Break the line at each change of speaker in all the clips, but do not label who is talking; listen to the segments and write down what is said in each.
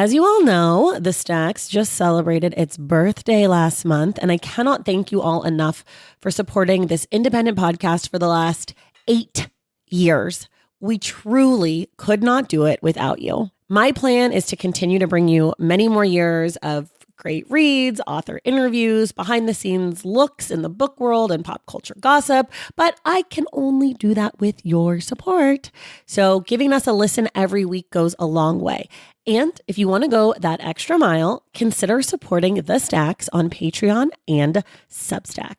As you all know, The Stacks just celebrated its birthday last month, and I cannot thank you all enough for supporting this independent podcast for the last 8 years. We truly could not do it without you. My plan is to continue to bring you many more years of great reads, author interviews, behind the scenes looks in the book world and pop culture gossip, but I can only do that with your support. So giving us a listen every week goes a long way. And if you want to go that extra mile, consider supporting The Stacks on Patreon and Substack.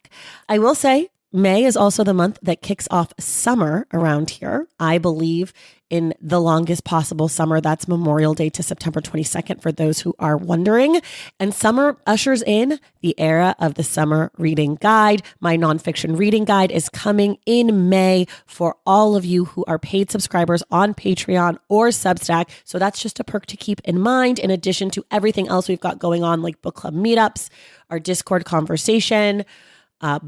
I will say, May is also the month that kicks off summer around here. I believe in the longest possible summer. That's Memorial Day to September 22nd for those who are wondering. And summer ushers in the era of the summer reading guide. My nonfiction reading guide is coming in May for all of you who are paid subscribers on Patreon or Substack. So that's just a perk to keep in mind, in addition to everything else we've got going on, like book club meetups, our Discord conversation,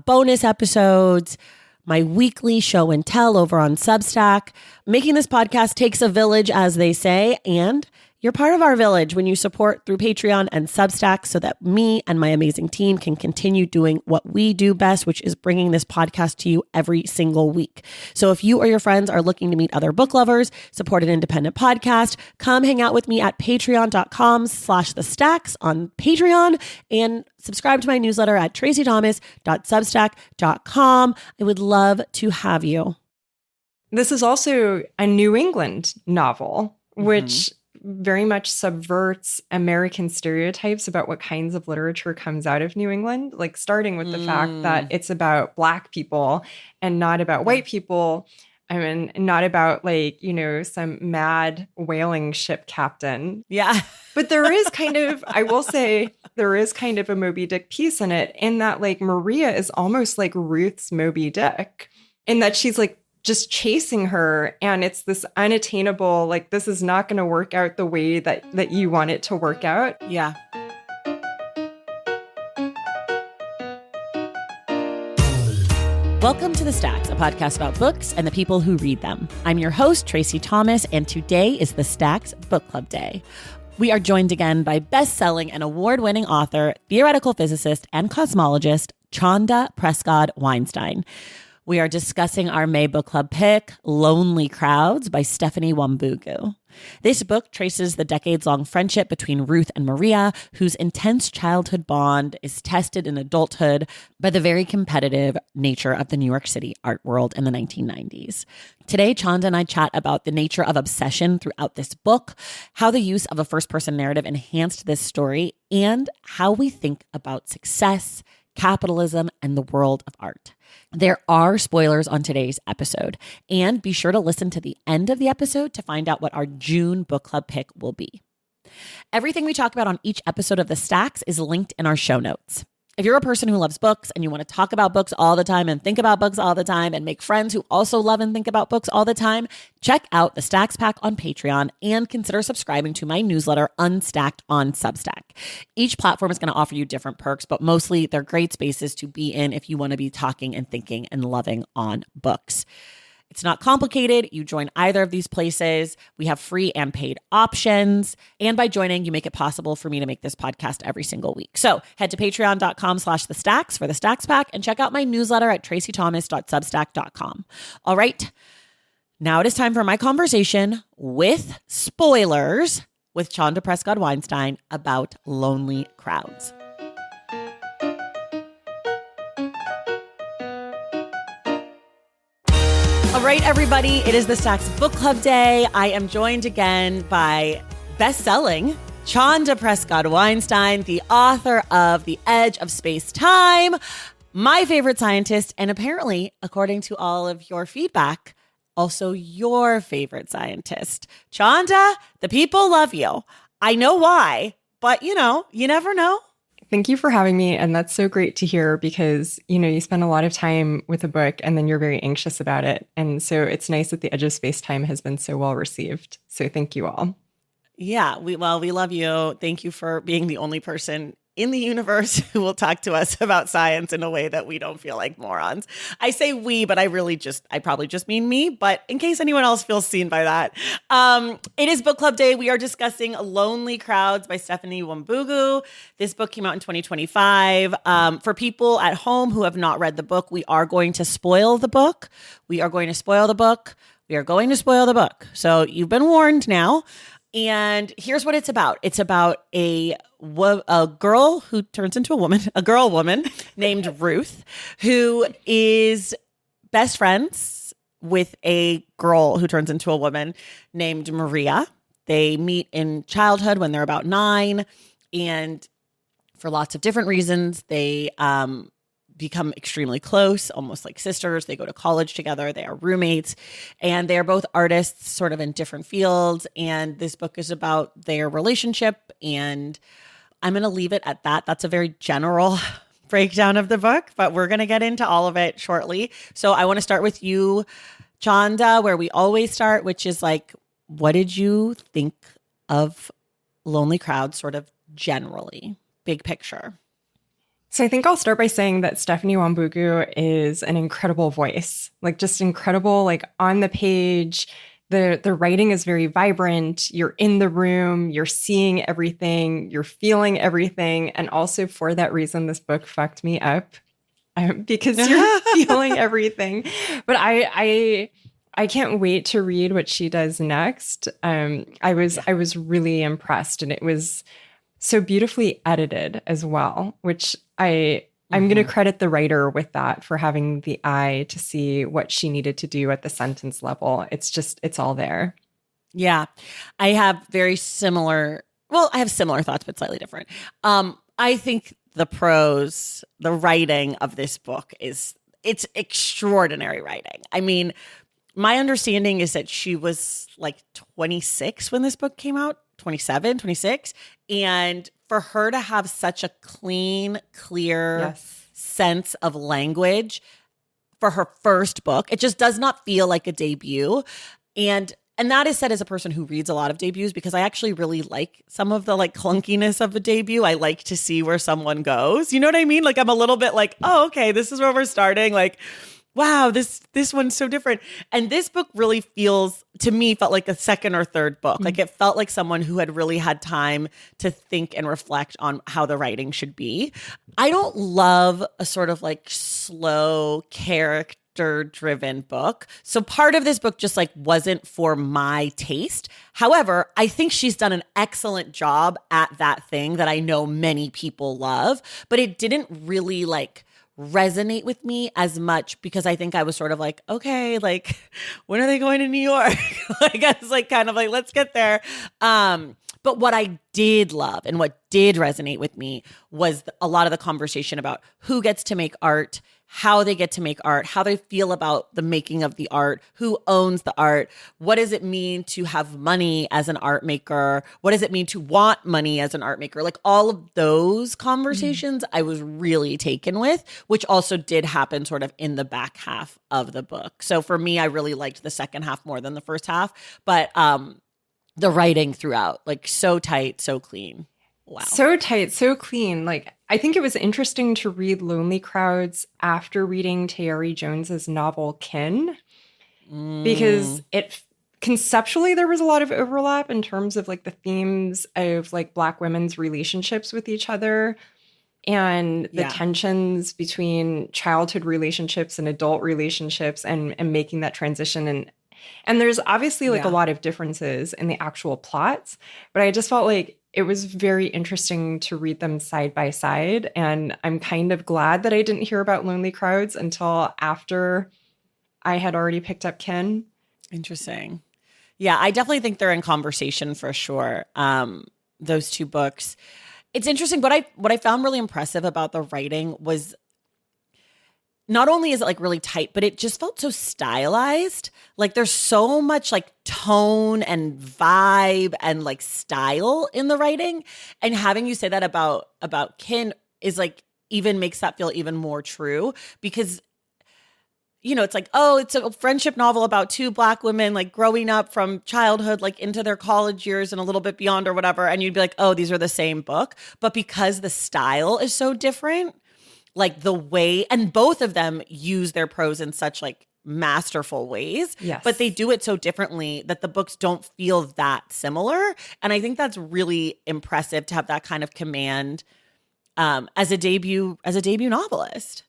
bonus episodes, my weekly show and tell over on Substack. Making this podcast takes a village, as they say, and you're part of our village when you support through Patreon and Substack so that me and my amazing team can continue doing what we do best, which is bringing this podcast to you every single week. So if you or your friends are looking to meet other book lovers, support an independent podcast, come hang out with me at patreon.com/thestacks on Patreon and subscribe to my newsletter at tracythomas.substack.com. I would love to have you.
This is also a New England novel, which very much subverts American stereotypes about what kinds of literature comes out of New England, like starting with the fact that it's about Black people and not about white people. I mean, not about some mad whaling ship captain.
Yeah.
But there is kind of, I will say, there is kind of a Moby Dick piece in it, in that Maria is almost like Ruth's Moby Dick, in that she's just chasing her, and it's this unattainable, this is not going to work out the way that you want it to work out.
Yeah. Welcome to The Stacks, a podcast about books and the people who read them. I'm your host, Tracy Thomas, and today is The Stacks Book Club Day. We are joined again by best-selling and award-winning author, theoretical physicist, and cosmologist, Chanda Prescod-Weinstein. We are discussing our May book club pick, Lonely Crowds by Stephanie Wambugu. This book traces the decades-long friendship between Ruth and Maria, whose intense childhood bond is tested in adulthood by the very competitive nature of the New York City art world in the 1990s. Today, Chanda and I chat about the nature of obsession throughout this book, how the use of a first-person narrative enhanced this story, and how we think about success, capitalism, and the world of art. There are spoilers on today's episode, and be sure to listen to the end of the episode to find out what our June book club pick will be. Everything we talk about on each episode of The Stacks is linked in our show notes. If you're a person who loves books and you want to talk about books all the time and think about books all the time and make friends who also love and think about books all the time, check out the Stacks Pack on Patreon and consider subscribing to my newsletter, Unstacked, on Substack. Each platform is going to offer you different perks, but mostly they're great spaces to be in if you want to be talking and thinking and loving on books. It's not complicated. You join either of these places. We have free and paid options. And by joining, you make it possible for me to make this podcast every single week. So head to patreon.com/thestacks for the Stacks Pack and check out my newsletter at tracythomas.substack.com. All right. Now it is time for my conversation with spoilers with Chanda Prescod-Weinstein about Lonely Crowds. All right, everybody, it is the Stacks Book Club Day. I am joined again by best-selling Chanda Prescod-Weinstein, the author of The Edge of Space-Time, my favorite scientist, and apparently, according to all of your feedback, also your favorite scientist. Chanda, the people love you. I know why, but you never know.
Thank you for having me. And that's so great to hear because, you spend a lot of time with a book and then you're very anxious about it. And so it's nice that The Edge of Space-Time has been so well received. So thank you all.
Yeah, we love you. Thank you for being the only person in the universe who will talk to us about science in a way that we don't feel like morons. I say we, but I probably just mean me, but in case anyone else feels seen by that. It is book club day. We are discussing Lonely Crowds by Stephanie Wambugu. This book came out in 2025. For people at home who have not read the book, we are going to spoil the book. We are going to spoil the book. We are going to spoil the book. So you've been warned now. And here's what it's about. It's about a girl who turns into a girl woman named Ruth, who is best friends with a girl who turns into a woman named Maria. They meet in childhood when they're about 9. And for lots of different reasons, they become extremely close, almost like sisters. They go to college together. They are roommates, and they are both artists sort of in different fields. And this book is about their relationship, and I'm going to leave it at that. That's a very general breakdown of the book, but we're going to get into all of it shortly. So I want to start with you, Chanda, where we always start, which is like, what did you think of Lonely Crowds sort of generally, big picture?
So I think I'll start by saying that Stephanie Wambugu is an incredible voice, like just incredible, like on the page. The writing is very vibrant. You're in the room, you're seeing everything, you're feeling everything. And also for that reason, this book fucked me up because you're feeling everything. But I can't wait to read what she does next. I was really impressed, and it was so beautifully edited as well, which I'm going to credit the writer with that, for having the eye to see what she needed to do at the sentence level. It's all there.
Yeah. I have similar thoughts, but slightly different. I think the writing of this book it's extraordinary writing. I mean, my understanding is that she was like 26 when this book came out, 27, 26. And for her to have such a clean, clear sense of language for her first book, it just does not feel like a debut. And that is said as a person who reads a lot of debuts, because I actually really like some of the like clunkiness of a debut. I like to see where someone goes. You know what I mean? Like, I'm a little bit like, oh, okay, this is where we're starting. Like, wow, this one's so different. And this book really felt like a second or third book. Like, it felt like someone who had really had time to think and reflect on how the writing should be. I don't love a sort of like slow character-driven book. So part of this book just like wasn't for my taste. However, I think she's done an excellent job at that thing that I know many people love, but it didn't really like resonate with me as much, because I think I was sort of like, okay, like, when are they going to New York? Like, I was like, kind of like, let's get there. But what I did love and what did resonate with me was a lot of the conversation about who gets to make art, how they get to make art, how they feel about the making of the art, who owns the art, what does it mean to have money as an art maker, what does it mean to want money as an art maker, like all of those conversations I was really taken with, which also did happen sort of in the back half of the book. So for me, I really liked the second half more than the first half, but the writing throughout, like so tight, so clean. Wow.
So tight, so clean. Like, I think it was interesting to read Lonely Crowds after reading Tayari Jones's novel Kin, because conceptually there was a lot of overlap in terms of like the themes of like Black women's relationships with each other and the tensions between childhood relationships and adult relationships and making that transition. And there's obviously like a lot of differences in the actual plots, but I just felt like it was very interesting to read them side by side. And I'm kind of glad that I didn't hear about Lonely Crowds until after I had already picked up Kin.
Interesting. Yeah, I definitely think they're in conversation for sure. Those two books. It's interesting. What I found really impressive about the writing was not only is it like really tight, but it just felt so stylized. Like, there's so much like tone and vibe and like style in the writing. And having you say that about Kin is like even makes that feel even more true, because it's like, oh, it's a friendship novel about two Black women like growing up from childhood like into their college years and a little bit beyond or whatever. And you'd be like, oh, these are the same book. But because the style is so different, like the way, and both of them use their prose in such like masterful ways,
Yes.
but they do it so differently that the books don't feel that similar. And I think that's really impressive to have that kind of command as a debut novelist.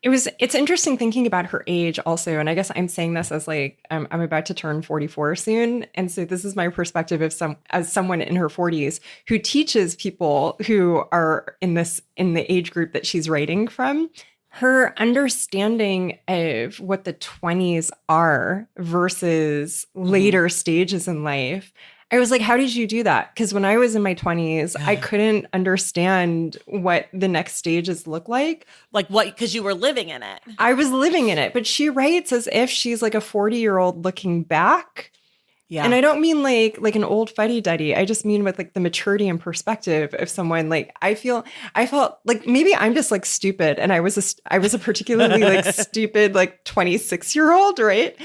It's interesting thinking about her age also. And I guess I'm saying this as like, I'm about to turn 44 soon. And so this is my perspective as someone in her 40s who teaches people who are in the age group that she's writing from. Her understanding of what the 20s are versus later stages in life. I was like, how did you do that? Because when I was in my 20s, I couldn't understand what the next stages look like.
Like what? Because you were living in it.
I was living in it. But she writes as if she's like a 40-year-old looking back. Yeah. And I don't mean like an old fuddy-duddy. I just mean with like the maturity and perspective of someone. Like I felt like maybe I'm just like stupid. And I was a particularly like stupid like 26-year-old, right?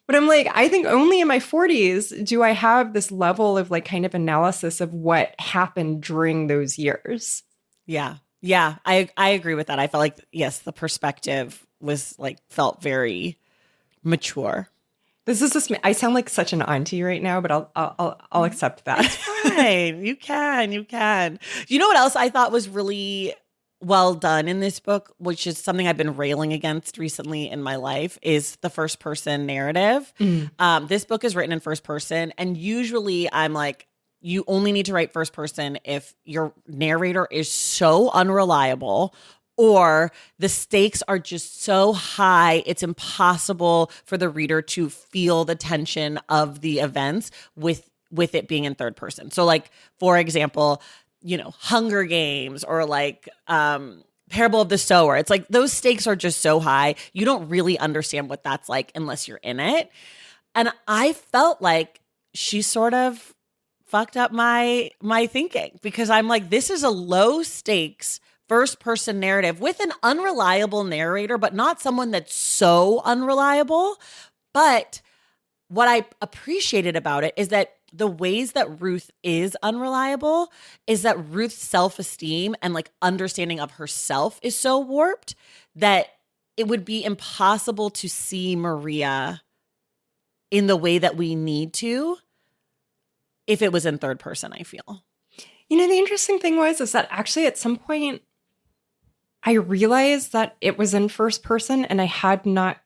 But I'm like, I think only in my 40s do I have this level of like kind of analysis of what happened during those years.
Yeah. Yeah. I agree with that. I felt like, yes, the perspective was like, felt very mature.
This is just me. I sound like such an auntie right now, but I'll accept that.
It's fine. You can. You know what else I thought was really well done in this book, which is something I've been railing against recently in my life, is the first person narrative. This book is written in first person. And usually I'm like, you only need to write first person if your narrator is so unreliable or the stakes are just so high, it's impossible for the reader to feel the tension of the events with it being in third person. So like, for example, Hunger Games or like Parable of the Sower. It's like those stakes are just so high. You don't really understand what that's like unless you're in it. And I felt like she sort of fucked up my thinking because I'm like, this is a low stakes first person narrative with an unreliable narrator, but not someone that's so unreliable. But what I appreciated about it is that the ways that Ruth is unreliable is that Ruth's self-esteem and like understanding of herself is so warped that it would be impossible to see Maria in the way that we need to if it was in third person, I feel.
The interesting thing is that actually at some point I realized that it was in first person and I had not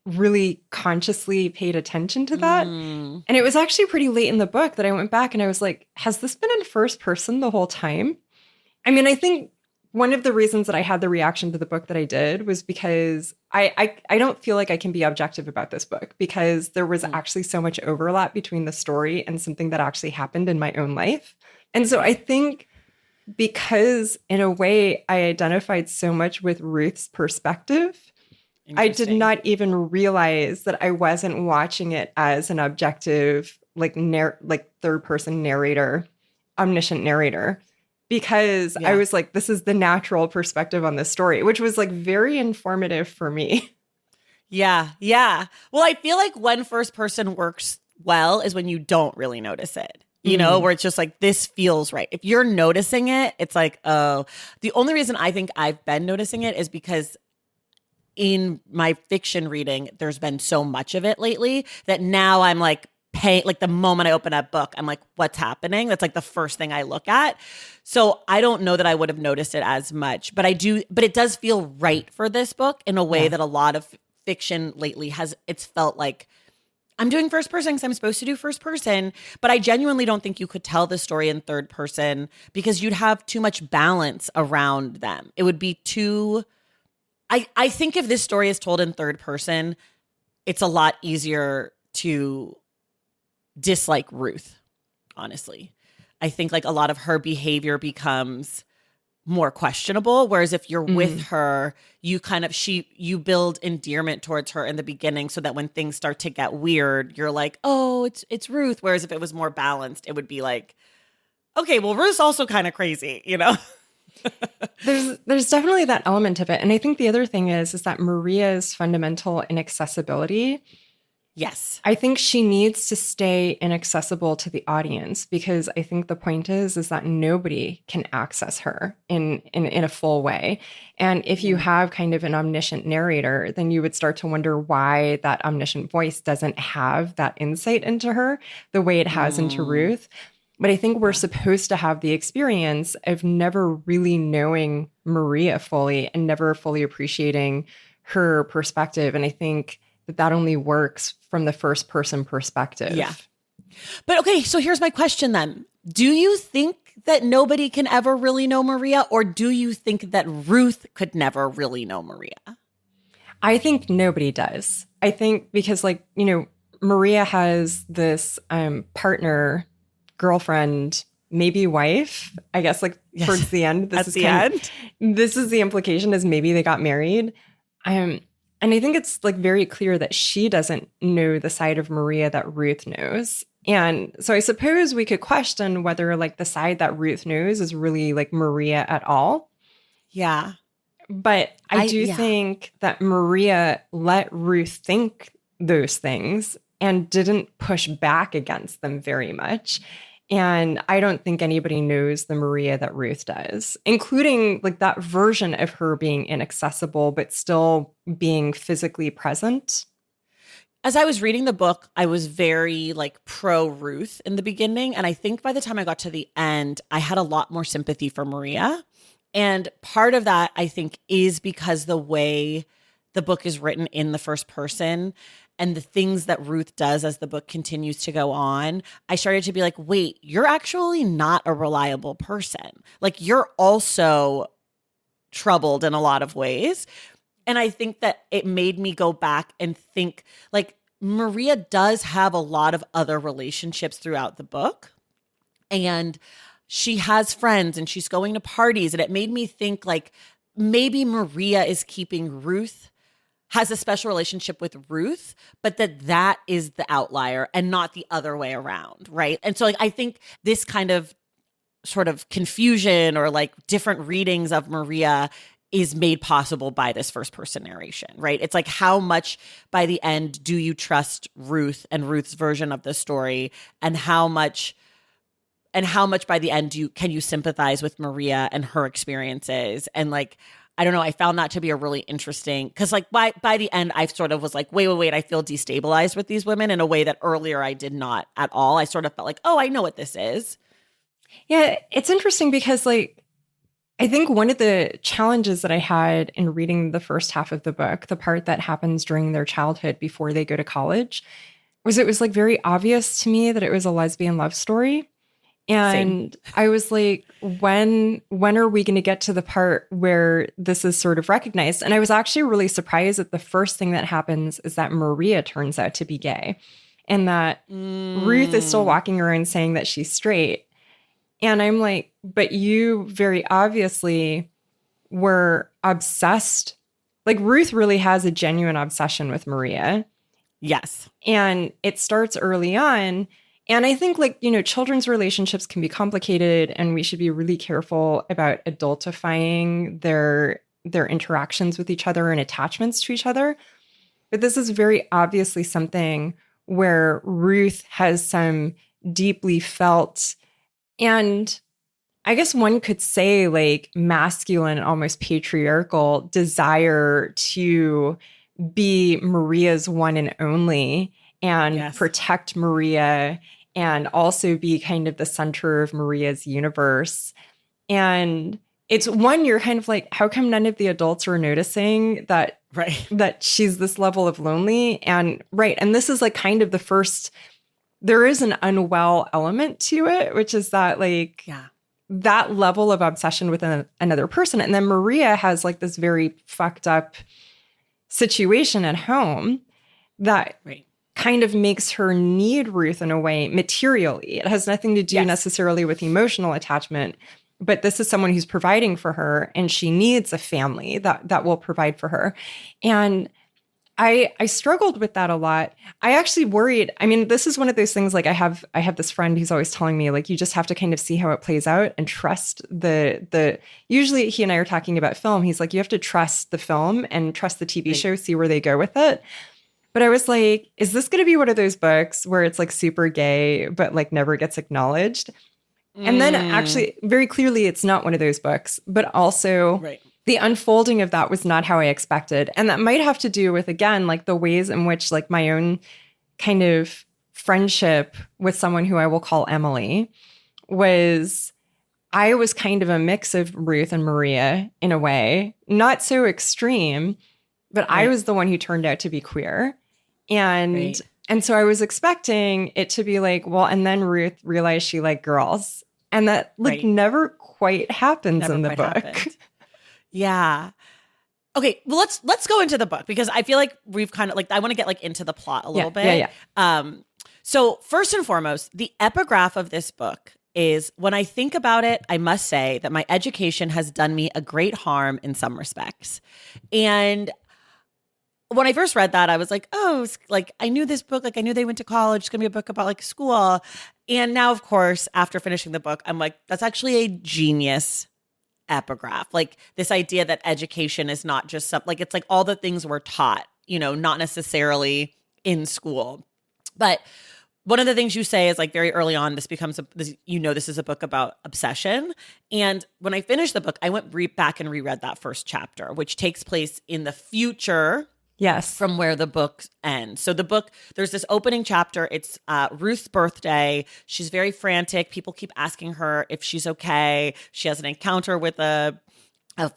really consciously paid attention to that. And it was actually pretty late in the book that I went back and I was like, has this been in first person the whole time? I mean, I think one of the reasons that I had the reaction to the book that I did was because I don't feel like I can be objective about this book because there was actually so much overlap between the story and something that actually happened in my own life. And so I think because in a way I identified so much with Ruth's perspective, I did not even realize that I wasn't watching it as an objective, like third person narrator, omniscient narrator, because I was like, this is the natural perspective on this story, which was like very informative for me.
Yeah. Yeah. Well, I feel like when first person works well is when you don't really notice it. Where it's just like, this feels right. If you're noticing it, it's like, oh, the only reason I think I've been noticing it is because in my fiction reading, there's been so much of it lately that now I'm like like the moment I open a book, I'm like, what's happening? That's like the first thing I look at. So I don't know that I would have noticed it as much, but it does feel right for this book in a way that a lot of fiction lately it's felt like, I'm doing first person because I'm supposed to do first person, but I genuinely don't think you could tell the story in third person because you'd have too much balance around them. It would be too, I think if this story is told in third person, it's a lot easier to dislike Ruth, honestly. I think like a lot of her behavior becomes more questionable. Whereas if you're with her, you you build endearment towards her in the beginning so that when things start to get weird, you're like, oh, it's Ruth. Whereas if it was more balanced, it would be like, okay, well, Ruth's also kind of crazy,
There's definitely that element of it. And I think the other thing is that Maria's fundamental inaccessibility.
Yes.
I think she needs to stay inaccessible to the audience, because I think the point is that nobody can access her in a full way. And if you have kind of an omniscient narrator, then you would start to wonder why that omniscient voice doesn't have that insight into her the way it has into Ruth. But I think we're supposed to have the experience of never really knowing Maria fully and never fully appreciating her perspective. And I think that only works from the first person perspective.
Yeah. But okay, so here's my question then. Do you think that nobody can ever really know Maria, or do you think that Ruth could never really know Maria?
I think nobody does. I think because, like, you know, Maria has this partner, girlfriend, maybe wife, I guess, like towards the end. This is the implication, is maybe they got married. And I think it's like very clear that she doesn't know the side of Maria that Ruth knows. And so I suppose we could question whether like the side that Ruth knows is really like Maria at all.
Yeah.
But I do think that Maria let Ruth think those things and didn't push back against them very much. And I don't think anybody knows the Maria that Ruth does, including like that version of her being inaccessible, but still being physically present.
As I was reading the book, I was very like pro Ruth in the beginning. And I think by the time I got to the end, I had a lot more sympathy for Maria. And part of that, I think, is because the way the book is written in the first person and the things that Ruth does as the book continues to go on, I started to be like, wait, you're actually not a reliable person. Like, you're also troubled in a lot of ways. And I think that it made me go back and think, like, Maria does have a lot of other relationships throughout the book. And she has friends and she's going to parties. And it made me think, like, maybe Maria is keeping Ruth, has a special relationship with Ruth, but that is the outlier and not the other way around, right? And so, like, I think this kind of sort of confusion or like different readings of Maria is made possible by this first person narration, right? It's like, how much by the end do you trust Ruth and Ruth's version of the story, and how much by the end can you sympathize with Maria and her experiences? And like, I don't know, I found that to be a really interesting, because like by the end, I sort of was like, wait, I feel destabilized with these women in a way that earlier I did not at all. I sort of felt like, oh, I know what this is.
Yeah, it's interesting because, like, I think one of the challenges that I had in reading the first half of the book, the part that happens during their childhood before they go to college, was it was like very obvious to me that it was a lesbian love story. And Same. I was like, when are we going to get to the part where this is sort of recognized? And I was actually really surprised that the first thing that happens is that Maria turns out to be gay, and that Ruth is still walking around saying that she's straight. And I'm like, but you very obviously were obsessed. Like, Ruth really has a genuine obsession with Maria.
Yes.
And it starts early on. And I think, like, you know, children's relationships can be complicated, and we should be really careful about adultifying their interactions with each other and attachments to each other. But this is very obviously something where Ruth has some deeply felt, and I guess one could say like masculine, almost patriarchal desire to be Maria's one and only, and protect Maria, and also be kind of the center of Maria's universe. And it's one, you're kind of like, how come none of the adults are noticing that, that she's this level of lonely? And and this is like kind of the first, there is an unwell element to it, which is that like, that level of obsession with another person. And then Maria has like this very fucked up situation at home that kind of makes her need Ruth in a way materially. It has nothing to do necessarily with emotional attachment, but this is someone who's providing for her, and she needs a family that will provide for her. And I struggled with that a lot. I actually worried. I mean, this is one of those things, like I have this friend who's always telling me, like, you just have to kind of see how it plays out and trust the usually he and I are talking about film. He's like, you have to trust the film and trust the TV show, see where they go with it. But I was like, is this going to be one of those books where it's like super gay, but like never gets acknowledged? And then actually, very clearly, it's not one of those books, but also the unfolding of that was not how I expected. And that might have to do with, again, like the ways in which like my own kind of friendship with someone who I will call Emily I was kind of a mix of Ruth and Maria in a way, not so extreme, but I was the one who turned out to be queer. And so I was expecting it to be like, well, and then Ruth realized she liked girls. And that like never quite happens in the book.
Yeah. Okay, well let's go into the book, because I feel like we've kind of like, I want to get like into the plot a little bit. So first and foremost, the epigraph of this book is, when I think about it, I must say that my education has done me a great harm in some respects. And when I first read that, I was like, oh, it's like, I knew this book, like I knew they went to college, it's gonna be a book about like school. And now, of course, after finishing the book, I'm like, that's actually a genius epigraph. Like this idea that education is not just something, like it's like all the things we're taught, not necessarily in school. But one of the things you say is like very early on, this becomes this is a book about obsession. And when I finished the book, I went back and reread that first chapter, which takes place in the future.
Yes.
From where the book ends. So the book, there's this opening chapter. It's Ruth's birthday. She's very frantic. People keep asking her if she's okay. She has an encounter with a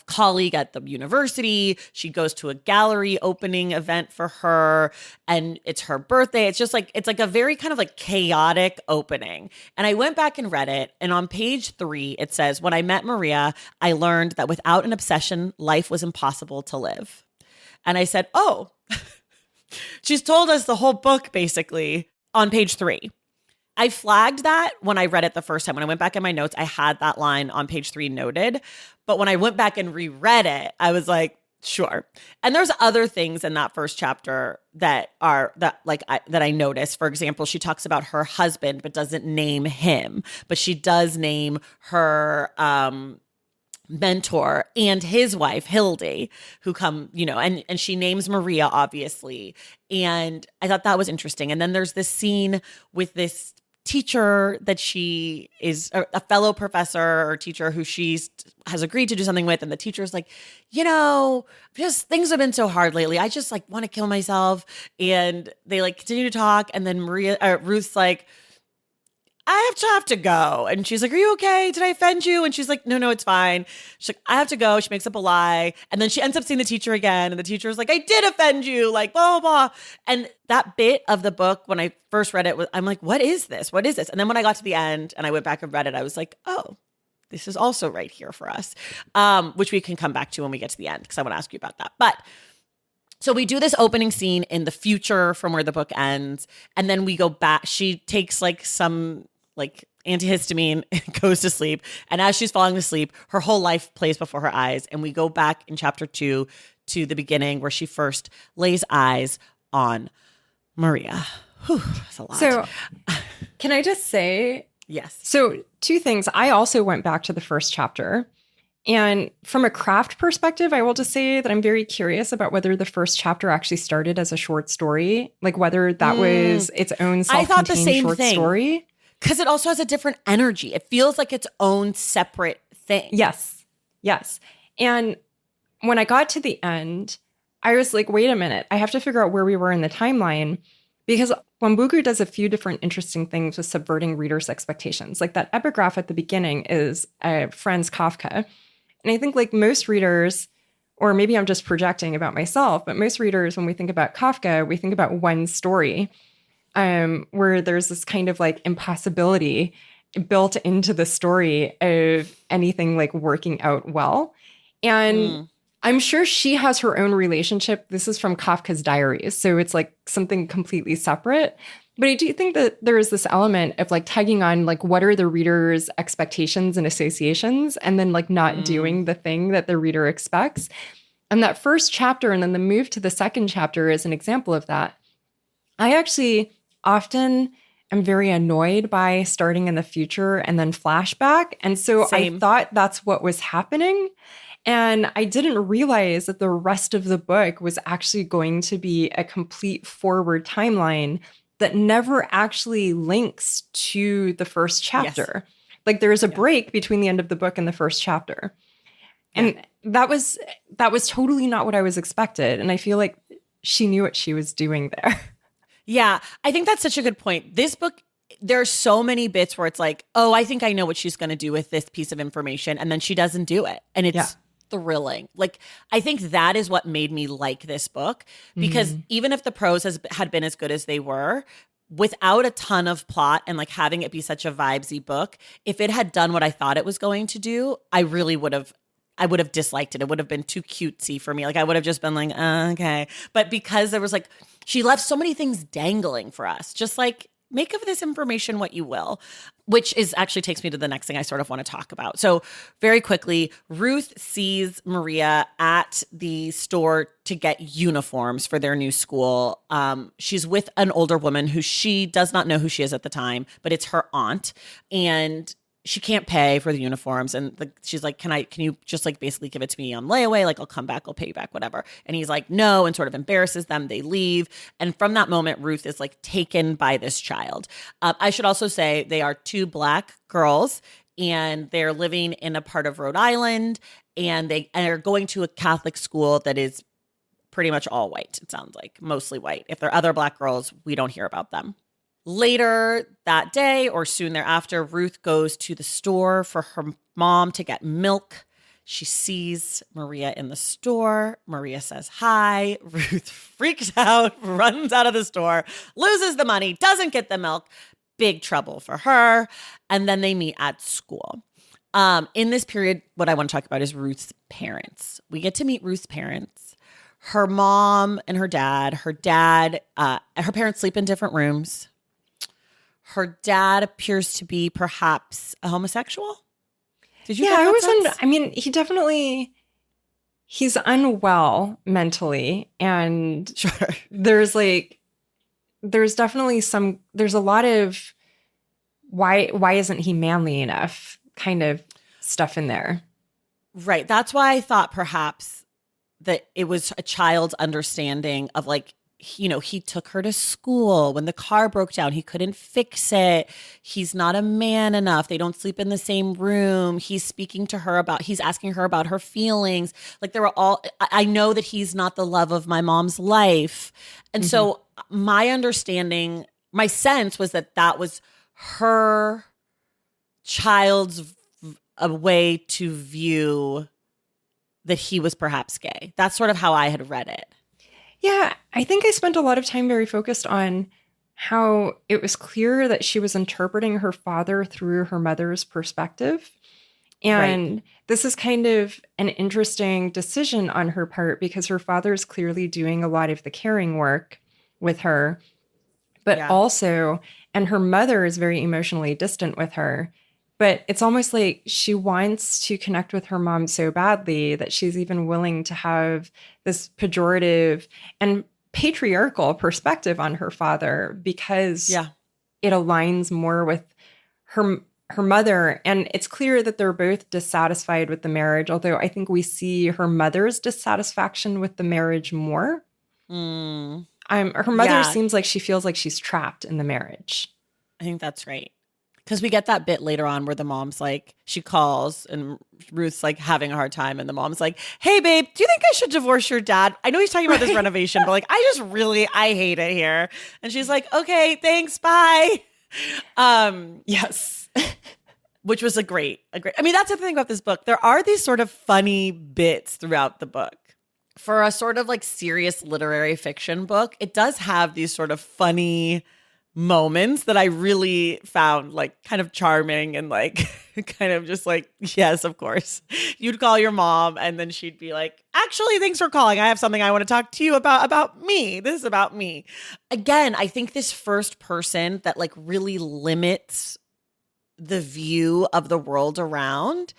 colleague at the university. She goes to a gallery opening event for her, and it's her birthday. It's just like, it's like a very kind of like chaotic opening. And I went back and read it. And on page 3, it says, when I met Maria, I learned that without an obsession, life was impossible to live. And I said, oh, she's told us the whole book basically on page 3. I flagged that when I read it the first time. When I went back in my notes, I had that line on page 3 noted. But when I went back and reread it, I was like, sure. And there's other things in that first chapter that I noticed. For example, she talks about her husband, but doesn't name him. But she does name her mentor and his wife Hildy, who come, and she names Maria, obviously. And I thought that was interesting. And then there's this scene with this teacher that she is a fellow professor or teacher who has agreed to do something with. And the teacher's like, just things have been so hard lately. I just like want to kill myself. And they like continue to talk. And then Ruth's like, I have to go. And she's like, are you okay? Did I offend you? And she's like, no, it's fine. She's like, I have to go. She makes up a lie. And then she ends up seeing the teacher again. And the teacher's like, I did offend you, like blah, blah, blah. And that bit of the book, when I first read it, I'm like, what is this? What is this? And then when I got to the end and I went back and read it, I was like, oh, this is also right here for us, which we can come back to when we get to the end, because I want to ask you about that. But so we do this opening scene in the future from where the book ends. And then we go back. She takes like some like antihistamine, goes to sleep. And as she's falling asleep, her whole life plays before her eyes. And we go back in chapter 2 to the beginning where she first lays eyes on Maria. Whew, that's a lot.
So can I just say?
Yes.
So 2 things. I also went back to the first chapter. And from a craft perspective, I will just say that I'm very curious about whether the first chapter actually started as a short story, like whether that was its own self-contained short story.
Because it also has a different energy. It feels like its own separate thing.
Yes. And when I got to the end, I was like, wait a minute. I have to figure out where we were in the timeline, because Wambugu does a few different interesting things with subverting readers' expectations. Like that epigraph at the beginning is Franz Kafka. And I think like most readers, or maybe I'm just projecting about myself, but most readers, when we think about Kafka, we think about one story. Where there's this kind of like impossibility built into the story of anything like working out well. And I'm sure she has her own relationship. This is from Kafka's diaries, so it's like something completely separate. But I do think that there is this element of like tagging on like what are the reader's expectations and associations, and then like not doing the thing that the reader expects. And that first chapter and then the move to the second chapter is an example of that. I actually often am very annoyed by starting in the future and then flashback. And so
Same.
I thought that's what was happening. And I didn't realize that the rest of the book was actually going to be a complete forward timeline that never actually links to the first chapter. Yes. Like there is a break between the end of the book and the first chapter. And that was totally not what I was expected. And I feel like she knew what she was doing there.
Yeah, I think that's such a good point. This book, there are so many bits where it's like, oh, I think I know what she's going to do with this piece of information. And then she doesn't do it. And it's thrilling. Like, I think that is what made me like this book, because even if the prose had been as good as they were, without a ton of plot and like having it be such a vibesy book, if it had done what I thought it was going to do, I would have disliked it. It would have been too cutesy for me. Like I would have just been like, okay. But because there was like, she left so many things dangling for us, just like make of this information what you will, which is actually takes me to the next thing I sort of want to talk about. So very quickly, Ruth sees Maria at the store to get uniforms for their new school. She's with an older woman who she does not know who she is at the time, but it's her aunt. And she can't pay for the uniforms. And she's like, can you just like basically give it to me on layaway? Like I'll come back, I'll pay you back, whatever. And he's like, no, and sort of embarrasses them. They leave. And from that moment, Ruth is like taken by this child. I should also say they are two Black girls and they're living in a part of Rhode Island and they are going to a Catholic school that is pretty much all white. It sounds like mostly white. If there are other Black girls, we don't hear about them. Later that day or soon thereafter, Ruth goes to the store for her mom to get milk. She sees Maria in the store. Maria says hi. Ruth freaks out, runs out of the store, loses the money, doesn't get the milk. Big trouble for her. And then they meet at school. In this period, what I want to talk about is Ruth's parents. We get to meet Ruth's parents. Her mom and her dad. Her parents sleep in different rooms. Her dad appears to be perhaps a homosexual. Did you?
Yeah, he's unwell mentally, and
sure.
there's a lot of why isn't he manly enough kind of stuff in there.
Right. That's why I thought perhaps that it was a child's understanding of like, you know, he took her to school when the car broke down. He couldn't fix it. He's not a man enough. They don't sleep in the same room. He's asking her about her feelings. Like I know that he's not the love of my mom's life. And so my sense was that was her child's a way to view that he was perhaps gay. That's sort of how I had read it.
Yeah, I think I spent a lot of time very focused on how it was clear that she was interpreting her father through her mother's perspective. And this is kind of an interesting decision on her part because her father is clearly doing a lot of the caring work with her, but also, and her mother is very emotionally distant with her. But it's almost like she wants to connect with her mom so badly that she's even willing to have this pejorative and patriarchal perspective on her father because it aligns more with her mother. And it's clear that they're both dissatisfied with the marriage, although I think we see her mother's dissatisfaction with the marriage more. Her mother seems like she feels like she's trapped in the marriage.
I think that's right. Because we get that bit later on where the mom's like, she calls and Ruth's like having a hard time. And the mom's like, hey, babe, do you think I should divorce your dad? I know he's talking about this renovation, but like, I hate it here. And she's like, okay, thanks, bye.
Yes.
Which was a great, I mean, that's the thing about this book. There are these sort of funny bits throughout the book. For a sort of like serious literary fiction book, it does have these sort of funny moments that I really found like kind of charming and like kind of just like, yes, of course. You'd call your mom and then she'd be like, actually, thanks for calling. I have something I want to talk to you about me. This is about me. Again, I think this first person that like really limits the view of the world around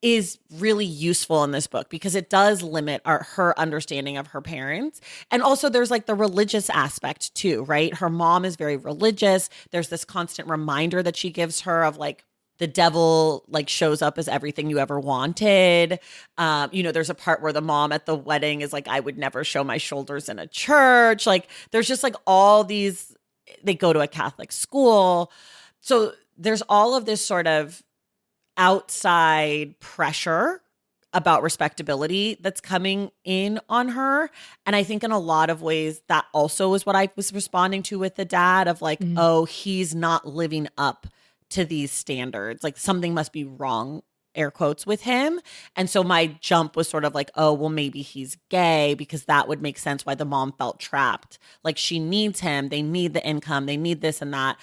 is really useful in this book because it does limit her understanding of her parents. And also there's like the religious aspect too, right? Her mom is very religious. There's this constant reminder that she gives her of like the devil like shows up as everything you ever wanted. There's a part where the mom at the wedding is like, I would never show my shoulders in a church. Like there's just like all these, they go to a Catholic school. So there's all of this sort of outside pressure about respectability that's coming in on her. And I think in a lot of ways that also is what I was responding to with the dad of like, oh, he's not living up to these standards. Like something must be wrong, air quotes, with him. And so my jump was sort of like, oh, well, maybe he's gay because that would make sense why the mom felt trapped. Like she needs him. They need the income. They need this and that.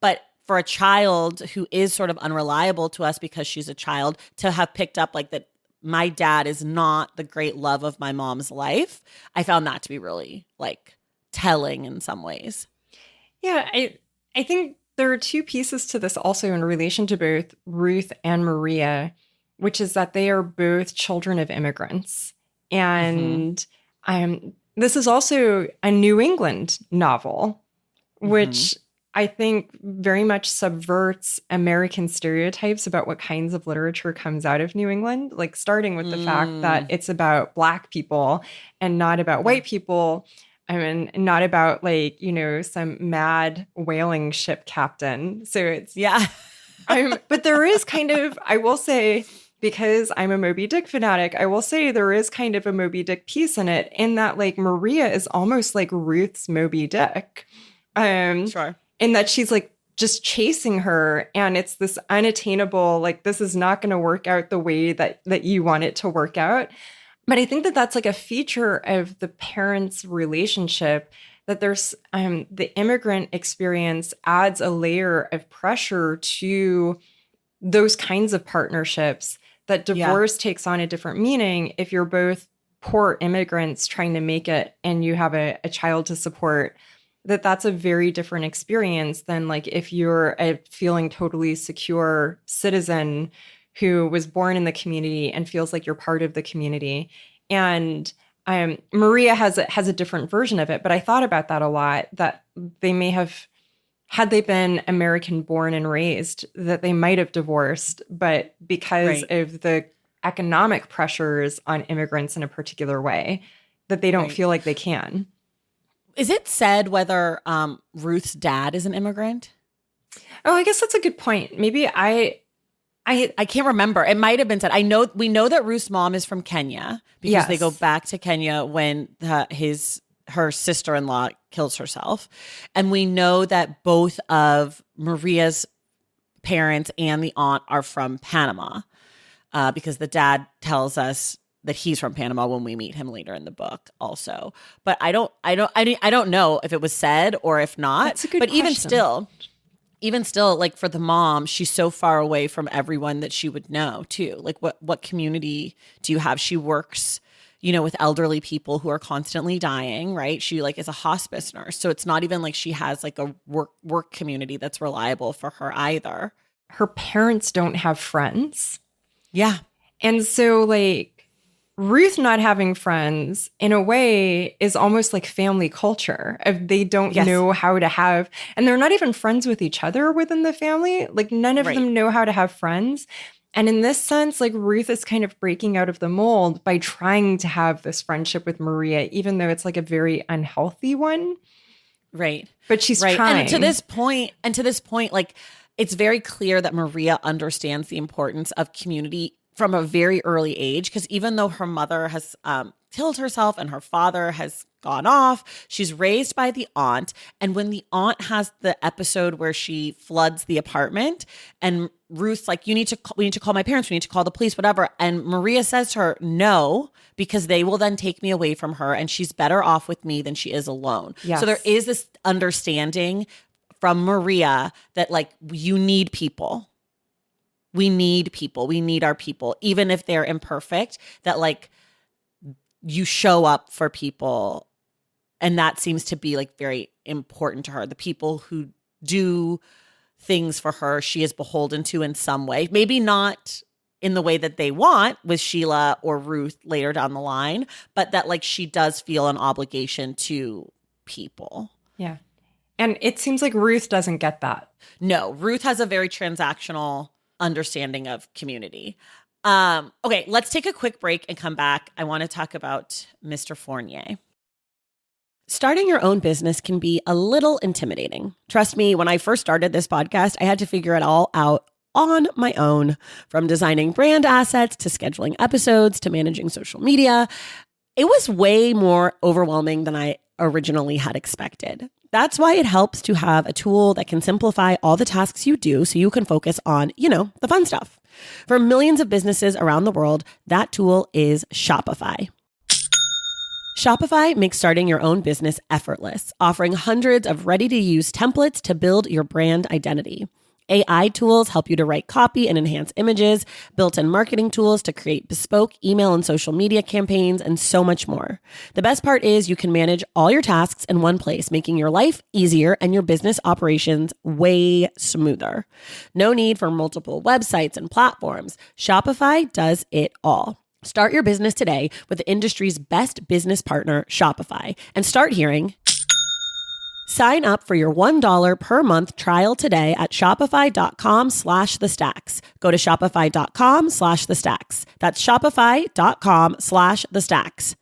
But for a child who is sort of unreliable to us because she's a child to have picked up like that my dad is not the great love of my mom's life, I found that to be really like telling in some ways.
Yeah, I think there are two pieces to this also in relation to both Ruth and Maria, which is that they are both children of immigrants. And this is also a New England novel, which I think very much subverts American stereotypes about what kinds of literature comes out of New England, like starting with the fact that it's about Black people and not about white people. I mean, not about like, some mad whaling ship captain. So it's, but there is kind of, I will say, because I'm a Moby Dick fanatic, I will say there is kind of a Moby Dick piece in it, in that like Maria is almost like Ruth's Moby Dick.
Sure.
In that she's like just chasing her, and it's this unattainable, like this is not going to work out the way that you want it to work out. But I think that that's like a feature of the parents' relationship, that there's the immigrant experience adds a layer of pressure to those kinds of partnerships, that divorce takes on a different meaning if you're both poor immigrants trying to make it and you have a child to support. That's a very different experience than like if you're a feeling totally secure citizen who was born in the community and feels like you're part of the community. And Maria has a different version of it, but I thought about that a lot, that they may have, had they been American born and raised, that they might have divorced, but because of the economic pressures on immigrants in a particular way, that they don't feel like they can.
Is it said whether Ruth's dad is an immigrant?
Oh, I guess that's a good point. Maybe I
can't remember. It might have been said. We know that Ruth's mom is from Kenya because they go back to Kenya when her sister-in-law kills herself. And we know that both of Maria's parents and the aunt are from Panama because the dad tells us that he's from Panama when we meet him later in the book also. But I don't know if it was said or if not.
That's a good question.
Even still, like for the mom, she's so far away from everyone that she would know too. Like what community do you have? She works, with elderly people who are constantly dying, right? She like is a hospice nurse. So it's not even like she has like a work community that's reliable for her either.
Her parents don't have friends.
Yeah.
And so like Ruth not having friends in a way is almost like family culture. If they don't know how to have, and they're not even friends with each other within the family. Like none of them know how to have friends. And in this sense, like Ruth is kind of breaking out of the mold by trying to have this friendship with Maria, even though it's like a very unhealthy one.
Right.
But she's trying.
And to this point, like it's very clear that Maria understands the importance of community from a very early age, because even though her mother has killed herself and her father has gone off, she's raised by the aunt. And when the aunt has the episode where she floods the apartment and Ruth's like, we need to call my parents, we need to call the police, whatever. And Maria says to her, no, because they will then take me away from her and she's better off with me than she is alone. Yes. So there is this understanding from Maria that like, you need people. We need people. We need our people, even if they're imperfect, that like you show up for people. And that seems to be like very important to her. The people who do things for her, she is beholden to in some way. Maybe not in the way that they want with Sheila or Ruth later down the line, but that like she does feel an obligation to people.
Yeah. And it seems like Ruth doesn't get that.
No, Ruth has a very transactional understanding of community. Okay, let's take a quick break and come back. I want to talk about Mr. Fournier. Starting your own business can be a little intimidating. Trust me, when I first started this podcast, I had to figure it all out on my own, from designing brand assets to scheduling episodes to managing social media. It was way more overwhelming than I originally had expected. That's why it helps to have a tool that can simplify all the tasks you do so you can focus on, the fun stuff. For millions of businesses around the world, that tool is Shopify. Shopify makes starting your own business effortless, offering hundreds of ready-to-use templates to build your brand identity. AI tools help you to write copy and enhance images, built-in marketing tools to create bespoke email and social media campaigns, and so much more. The best part is you can manage all your tasks in one place, making your life easier and your business operations way smoother. No need for multiple websites and platforms. Shopify does it all. Start your business today with the industry's best business partner, Shopify, and start hearing. Sign up for your $1 per month trial today at shopify.com/thestacks. Go to shopify.com/thestacks. That's shopify.com/thestacks.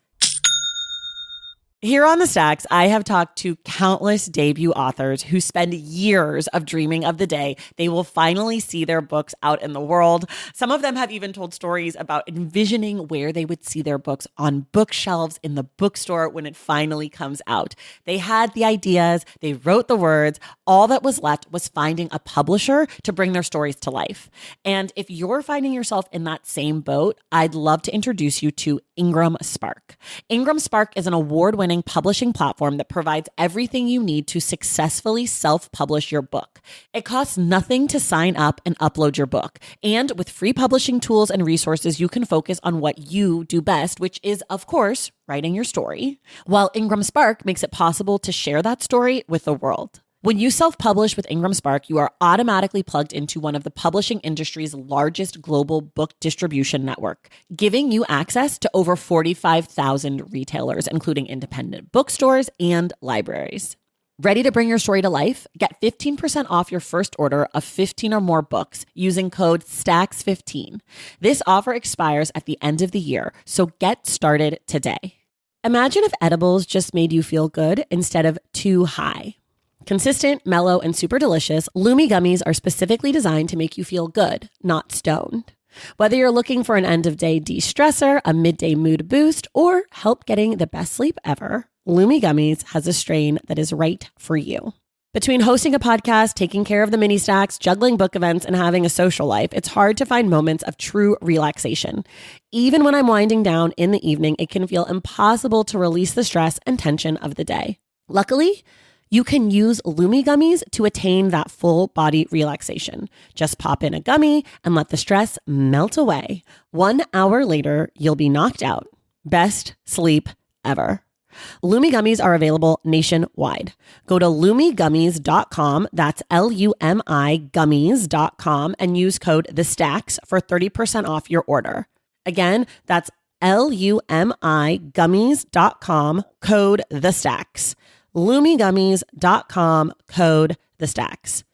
Here on The Stacks, I have talked to countless debut authors who spend years of dreaming of the day they will finally see their books out in the world. Some of them have even told stories about envisioning where they would see their books on bookshelves in the bookstore when it finally comes out. They had the ideas, they wrote the words. All that was left was finding a publisher to bring their stories to life. And if you're finding yourself in that same boat, I'd love to introduce you to Ingram Spark. Ingram Spark is an award-winning publishing platform that provides everything you need to successfully self-publish your book. It costs nothing to sign up and upload your book. And with free publishing tools and resources, you can focus on what you do best, which is, of course, writing your story, while Ingram Spark makes it possible to share that story with the world. When you self-publish with Ingram Spark, you are automatically plugged into one of the publishing industry's largest global book distribution network, giving you access to over 45,000 retailers, including independent bookstores and libraries. Ready to bring your story to life? Get 15% off your first order of 15 or more books using code STACKS15. This offer expires at the end of the year, so get started today. Imagine if edibles just made you feel good instead of too high. Consistent, mellow, and super delicious, Lumi gummies are specifically designed to make you feel good, not stoned. Whether you're looking for an end-of-day de-stressor, a midday mood boost, or help getting the best sleep ever, Lumi Gummies has a strain that is right for you. Between hosting a podcast, taking care of the mini stacks, juggling book events, and having a social life, it's hard to find moments of true relaxation. Even when I'm winding down in the evening, it can feel impossible to release the stress and tension of the day. Luckily, you can use Lumi gummies to attain that full body relaxation. Just pop in a gummy and let the stress melt away. 1 hour later, you'll be knocked out. Best sleep ever. Lumi gummies are available nationwide. Go to lumigummies.com, that's L-U-M-I gummies.com, and use code THESTACKS for 30% off your order. Again, that's L-U-M-I gummies.com, code THESTACKS. lumigummies.com, code THESTACKS.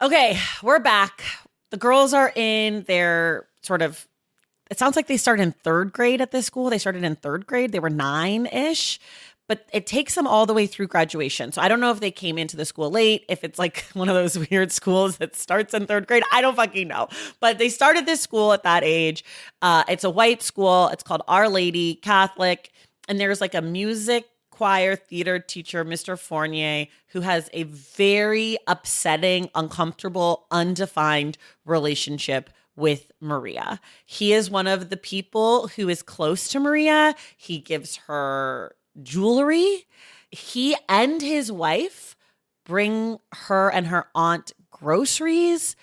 Okay, we're back. The girls are in their it sounds like they started in third grade at this school. They started in third grade. They were 9-ish, but it takes them all the way through graduation. So I don't know if they came into the school late, if it's like one of those weird schools that starts in third grade. I don't fucking know. But they started this school at that age. It's a white school. It's called Our Lady Catholic. And there's like a music choir theater teacher, Mr. Fournier, who has a very upsetting, uncomfortable, undefined relationship with Maria. He is one of the people who is close to Maria. He gives her jewelry. He and his wife bring her and her aunt groceries.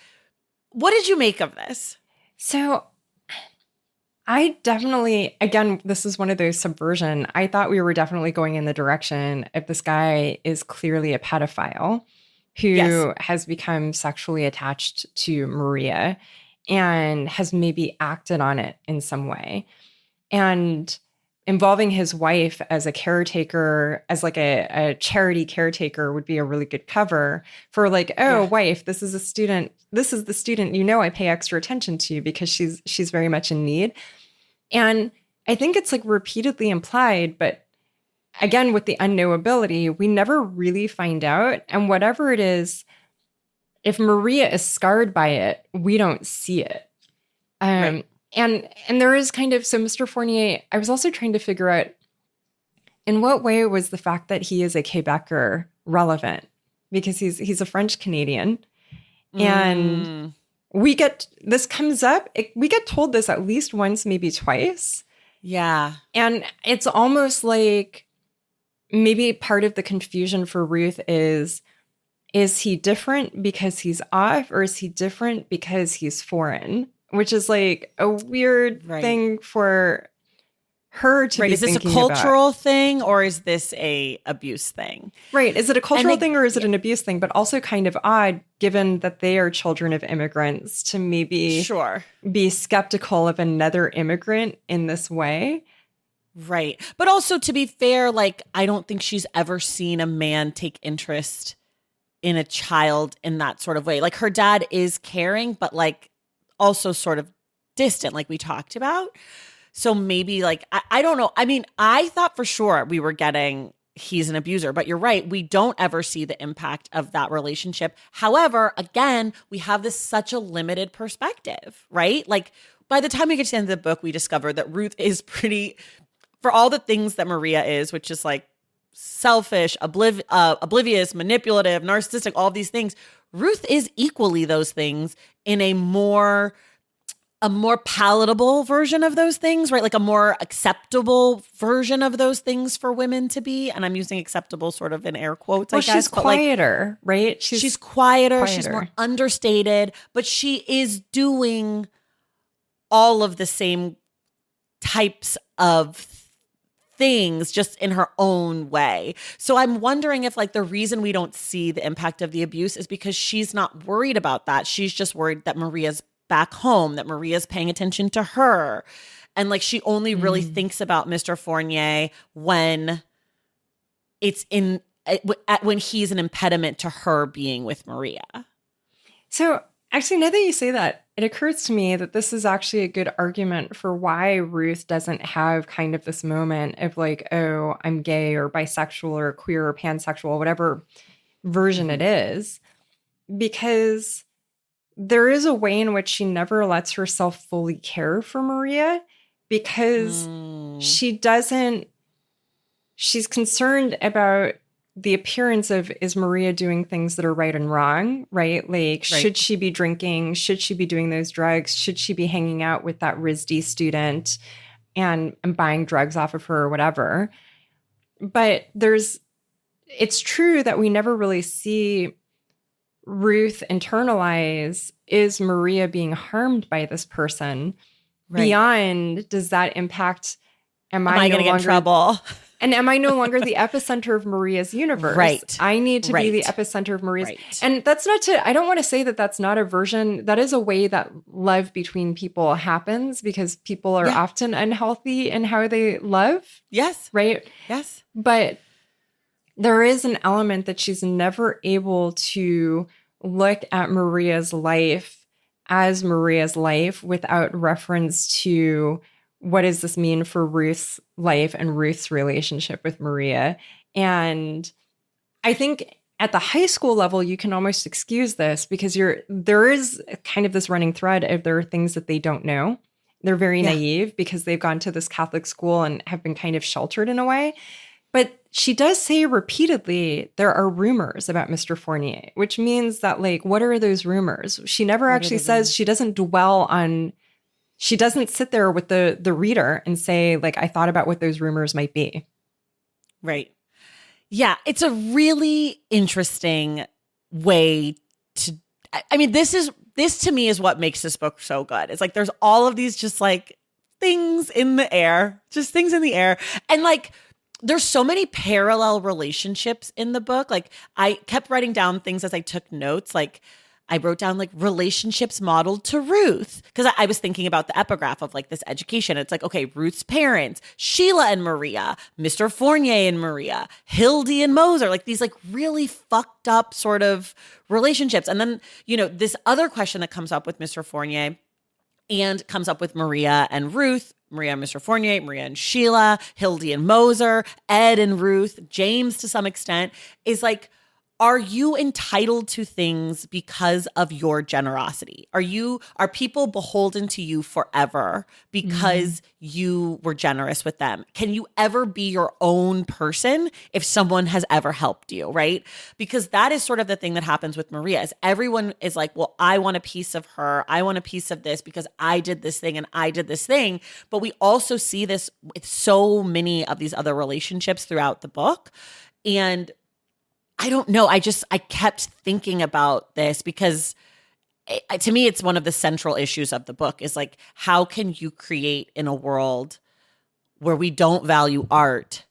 What did you make of this?
So I definitely, again, this is one of those subversion. I thought we were definitely going in the direction if this guy is clearly a pedophile who has become sexually attached to Maria and has maybe acted on it in some way. And involving his wife as a caretaker, as like a charity caretaker would be a really good cover for like, oh, wife, this is the student I pay extra attention to because she's very much in need. And I think it's like repeatedly implied, but again, with the unknowability, we never really find out. And whatever it is, if Maria is scarred by it, we don't see it. Right. And there is kind of, so Mr. Fournier, I was also trying to figure out in what way was the fact that he is a Quebecer relevant? Because he's a French Canadian. And we get told this at least once, maybe twice.
Yeah.
And it's almost like maybe part of the confusion for Ruth is he different because he's off, or is he different because he's foreign? Which is like a weird thing for her to be thinking about. Is this a
cultural thing, or is this a abuse thing?
Right. Is it a cultural thing, or is it an abuse thing? But also kind of odd, given that they are children of immigrants, to maybe be skeptical of another immigrant in this way.
Right. But also, to be fair, like, I don't think she's ever seen a man take interest in a child in that sort of way. Like, her dad is caring, but like also sort of distant, like we talked about. So maybe like, I don't know. I mean, I thought for sure we were getting he's an abuser, but you're right. We don't ever see the impact of that relationship. However, again, we have this such a limited perspective, right? Like, by the time we get to the end of the book, we discover that Ruth is pretty, for all the things that Maria is, which is like selfish, oblivious, manipulative, narcissistic, all of these things, Ruth is equally those things in a more palatable version of those things, right? Like a more acceptable version of those things for women to be. And I'm using acceptable sort of in air quotes, I guess.
She's quieter, like, right?
She's quieter. She's more understated, but she is doing all of the same types of things just in her own way. So I'm wondering if like the reason we don't see the impact of the abuse is because she's not worried about that. She's just worried that Maria's back home, that Maria's paying attention to her. And like she only really thinks about Mr. Fournier when when he's an impediment to her being with Maria. So
actually, now that you say that, it occurs to me that this is actually a good argument for why Ruth doesn't have kind of this moment of like, oh, I'm gay or bisexual or queer or pansexual, whatever version it is, because there is a way in which she never lets herself fully care for Maria because she's concerned about the appearance of, is Maria doing things that are right and wrong, right? Like, should she be drinking? Should she be doing those drugs? Should she be hanging out with that RISD student and buying drugs off of her or whatever? But it's true that we never really see Ruth internalize, is Maria being harmed by this person? Beyond, does that impact, am I going to get in trouble? And am I no longer the epicenter of Maria's universe?
Right.
I need to be the epicenter of Maria's. And that's I don't want to say that that's not a version. That is a way that love between people happens because people are often unhealthy in how they love.
Yes.
Right?
Yes.
But there is an element that she's never able to look at Maria's life as Maria's life without reference to what does this mean for Ruth's life and Ruth's relationship with Maria. And I think at the high school level, you can almost excuse this because there is kind of this running thread of there are things that they don't know. They're very naive because they've gone to this Catholic school and have been kind of sheltered in a way. But she does say repeatedly, there are rumors about Mr. Fournier, which means that, like, what are those rumors? She never actually says, she doesn't dwell on, she doesn't sit there with the reader and say, like, I thought about what those rumors might be.
Right. Yeah. It's a really interesting way to, I mean, this to me is what makes this book so good. It's like, there's all of these just like things in the air, just things in the air. And like, there's so many parallel relationships in the book. Like I kept writing down things as I took notes. Like I wrote down like relationships modeled to Ruth because I was thinking about the epigraph of like this education. It's like, okay, Ruth's parents, Sheila and Maria, Mr. Fournier and Maria, Hildy and Moser, like these like really fucked up sort of relationships. And then, this other question that comes up with Mr. Fournier and comes up with Maria and Ruth, Maria and Mr. Fournier, Maria and Sheila, Hildy and Moser, Ed and Ruth, James to some extent, is like, are you entitled to things because of your generosity? Are people beholden to you forever because you were generous with them? Can you ever be your own person if someone has ever helped you, right? Because that is sort of the thing that happens with Maria is everyone is like, well, I want a piece of her. I want a piece of this because I did this thing and I did this thing. But we also see this with so many of these other relationships throughout the book. And I don't know. I kept thinking about this because to me, it's one of the central issues of the book is like, how can you create in a world where we don't value art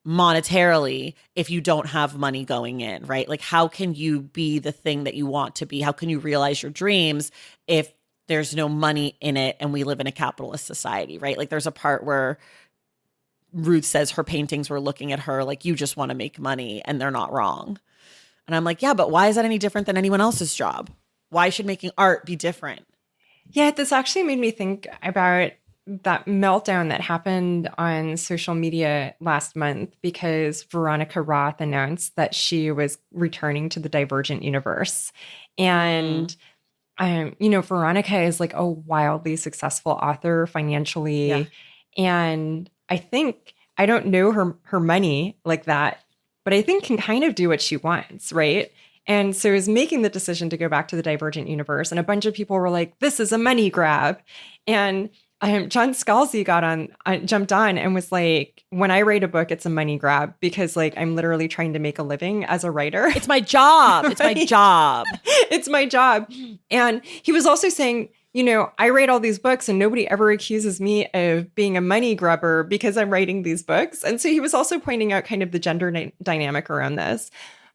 monetarily if you don't have money going in, right? Like, how can you be the thing that you want to be? How can you realize your dreams if there's no money in it and we live in a capitalist society, right? Like there's a part where Ruth says her paintings were looking at her like, you just want to make money and they're not wrong. And I'm like, yeah, but why is that any different than anyone else's job? Why should making art be different?
Yeah, this actually made me think about that meltdown that happened on social media last month because Veronica Roth announced that she was returning to the Divergent universe. And, Veronica is like a wildly successful author financially. Yeah. And I don't know her money like that, but I think can kind of do what she wants, right? And so is making the decision to go back to the Divergent universe. And a bunch of people were like, this is a money grab. And John Scalzi jumped on and was like, when I write a book, it's a money grab because like I'm literally trying to make a living as a writer.
It's my job. It's my job.
It's my job. And he was also saying, I write all these books and nobody ever accuses me of being a money grubber because I'm writing these books. And so he was also pointing out kind of the gender dynamic around this.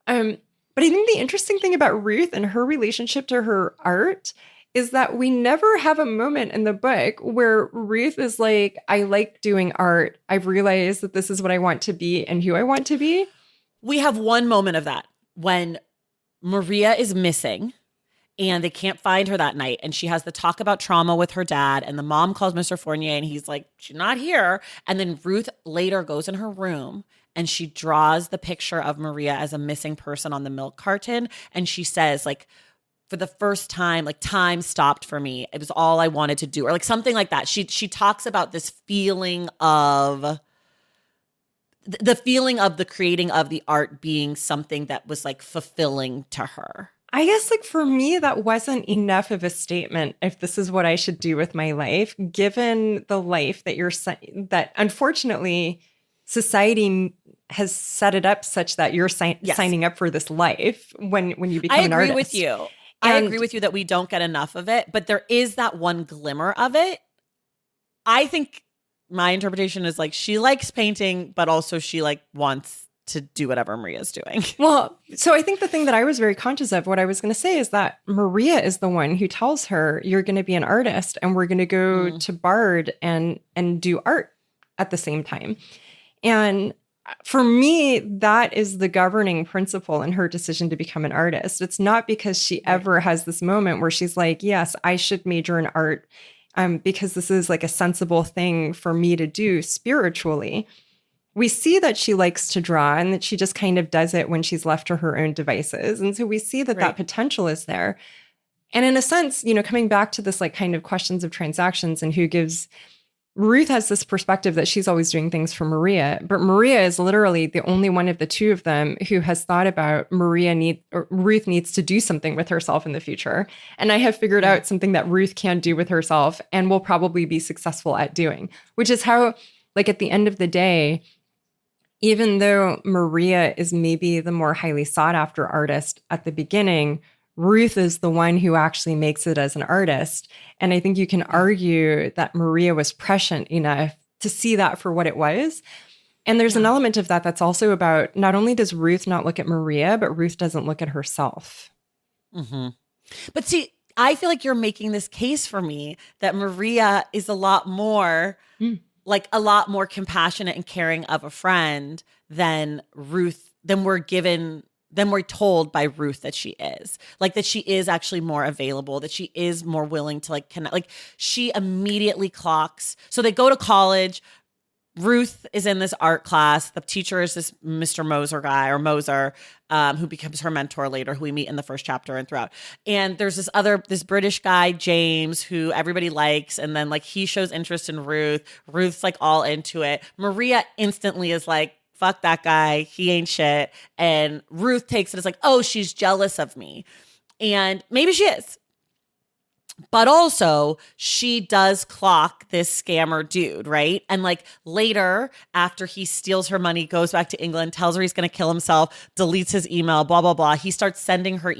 But I think the interesting thing about Ruth and her relationship to her art is that we never have a moment in the book where Ruth is like, I like doing art. I've realized that this is what I want to be and who I want to be.
We have one moment of that when Maria is missing. And they can't find her that night. And she has the talk about trauma with her dad. And the mom calls Mr. Fournier and he's like, she's not here. And then Ruth later goes in her room and she draws the picture of Maria as a missing person on the milk carton. And she says, like, for the first time, like time stopped for me. It was all I wanted to do. Or like something like that. She talks about this feeling of the feeling of the creating of the art being something that was like fulfilling to her.
I guess like for me, that wasn't enough of a statement if this is what I should do with my life, given the life that that unfortunately society has set it up such that you're signing up for this life when you become an artist.
I agree with you. I agree with you that we don't get enough of it, but there is that one glimmer of it. I think my interpretation is like she likes painting, but also she like wants to do whatever Maria's doing.
Well, so I think the thing that I was very conscious of, what I was going to say is that Maria is the one who tells her, you're going to be an artist and we're going to go to Bard and do art at the same time. And for me, that is the governing principle in her decision to become an artist. It's not because she ever has this moment where she's like, yes, I should major in art because this is like a sensible thing for me to do spiritually. We see that she likes to draw and that she just kind of does it when she's left to her own devices. And so we see that that potential is there. And in a sense, coming back to this like kind of questions of transactions and who gives, Ruth has this perspective that she's always doing things for Maria, but Maria is literally the only one of the two of them who has thought about Ruth needs to do something with herself in the future. And I have figured out something that Ruth can do with herself and will probably be successful at doing, which is how, like at the end of the day, even though Maria is maybe the more highly sought after artist at the beginning, Ruth is the one who actually makes it as an artist. And I think you can argue that Maria was prescient enough to see that for what it was. And there's an element of that that's also about not only does Ruth not look at Maria, but Ruth doesn't look at herself.
Mm-hmm. But see, I feel like you're making this case for me that Maria is a lot more like a lot more compassionate and caring of a friend than Ruth, than we're told by Ruth that she is. Like that she is actually more available, that she is more willing to like connect. Like she immediately clocks. So they go to college. Ruth is in this art class. The teacher is this Mr. Moser guy or Moser, who becomes her mentor later, who we meet in the first chapter and throughout. And there's this British guy, James, who everybody likes. And then like he shows interest in Ruth. Ruth's like all into it. Maria instantly is like, fuck that guy. He ain't shit. And Ruth takes it as like, oh, she's jealous of me. And maybe she is. But also, she does clock this scammer dude, right? And like later, after he steals her money, goes back to England, tells her he's going to kill himself, deletes his email, blah, blah, blah. He starts sending her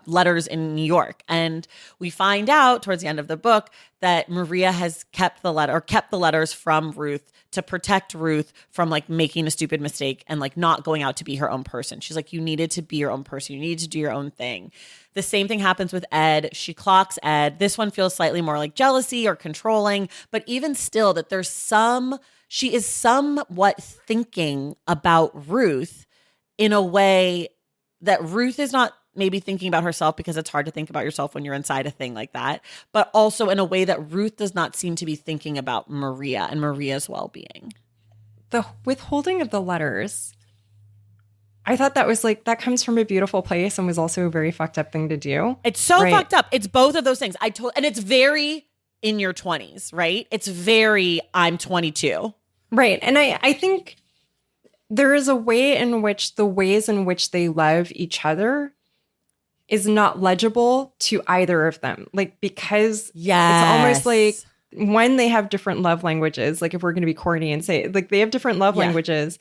letters in New York. And we find out towards the end of the book that Maria has kept the letters from Ruth to protect Ruth from like making a stupid mistake and like not going out to be her own person. She's like, you needed to be your own person. You needed to do your own thing. The same thing happens with Ed. She clocks Ed. This one feels slightly more like jealousy or controlling, but even still that she is somewhat thinking about Ruth in a way that Ruth is not maybe thinking about herself, because it's hard to think about yourself when you're inside a thing like that, but also in a way that Ruth does not seem to be thinking about Maria and Maria's well-being.
The withholding of the letters, I thought that was like, that comes from a beautiful place and was also a very fucked up thing to do.
It's so fucked up. It's both of those things. And it's very in your 20s, right? It's very, I'm 22.
Right. And I think there is a way in which the ways in which they love each other is not legible to either of them. Like, because it's almost like when they have different love languages, like if we're going to be corny and say like they have different love languages,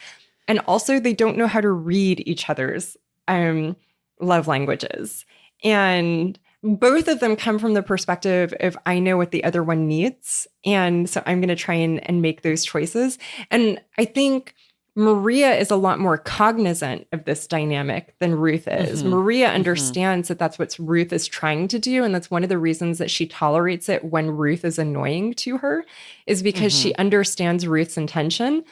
and also they don't know how to read each other's love languages. And both of them come from the perspective of I know what the other one needs. And so I'm going to try and make those choices. And I think Maria is a lot more cognizant of this dynamic than Ruth is. Mm-hmm. Maria understands that that's what Ruth is trying to do. And that's one of the reasons that she tolerates it when Ruth is annoying to her, is because she understands Ruth's intention.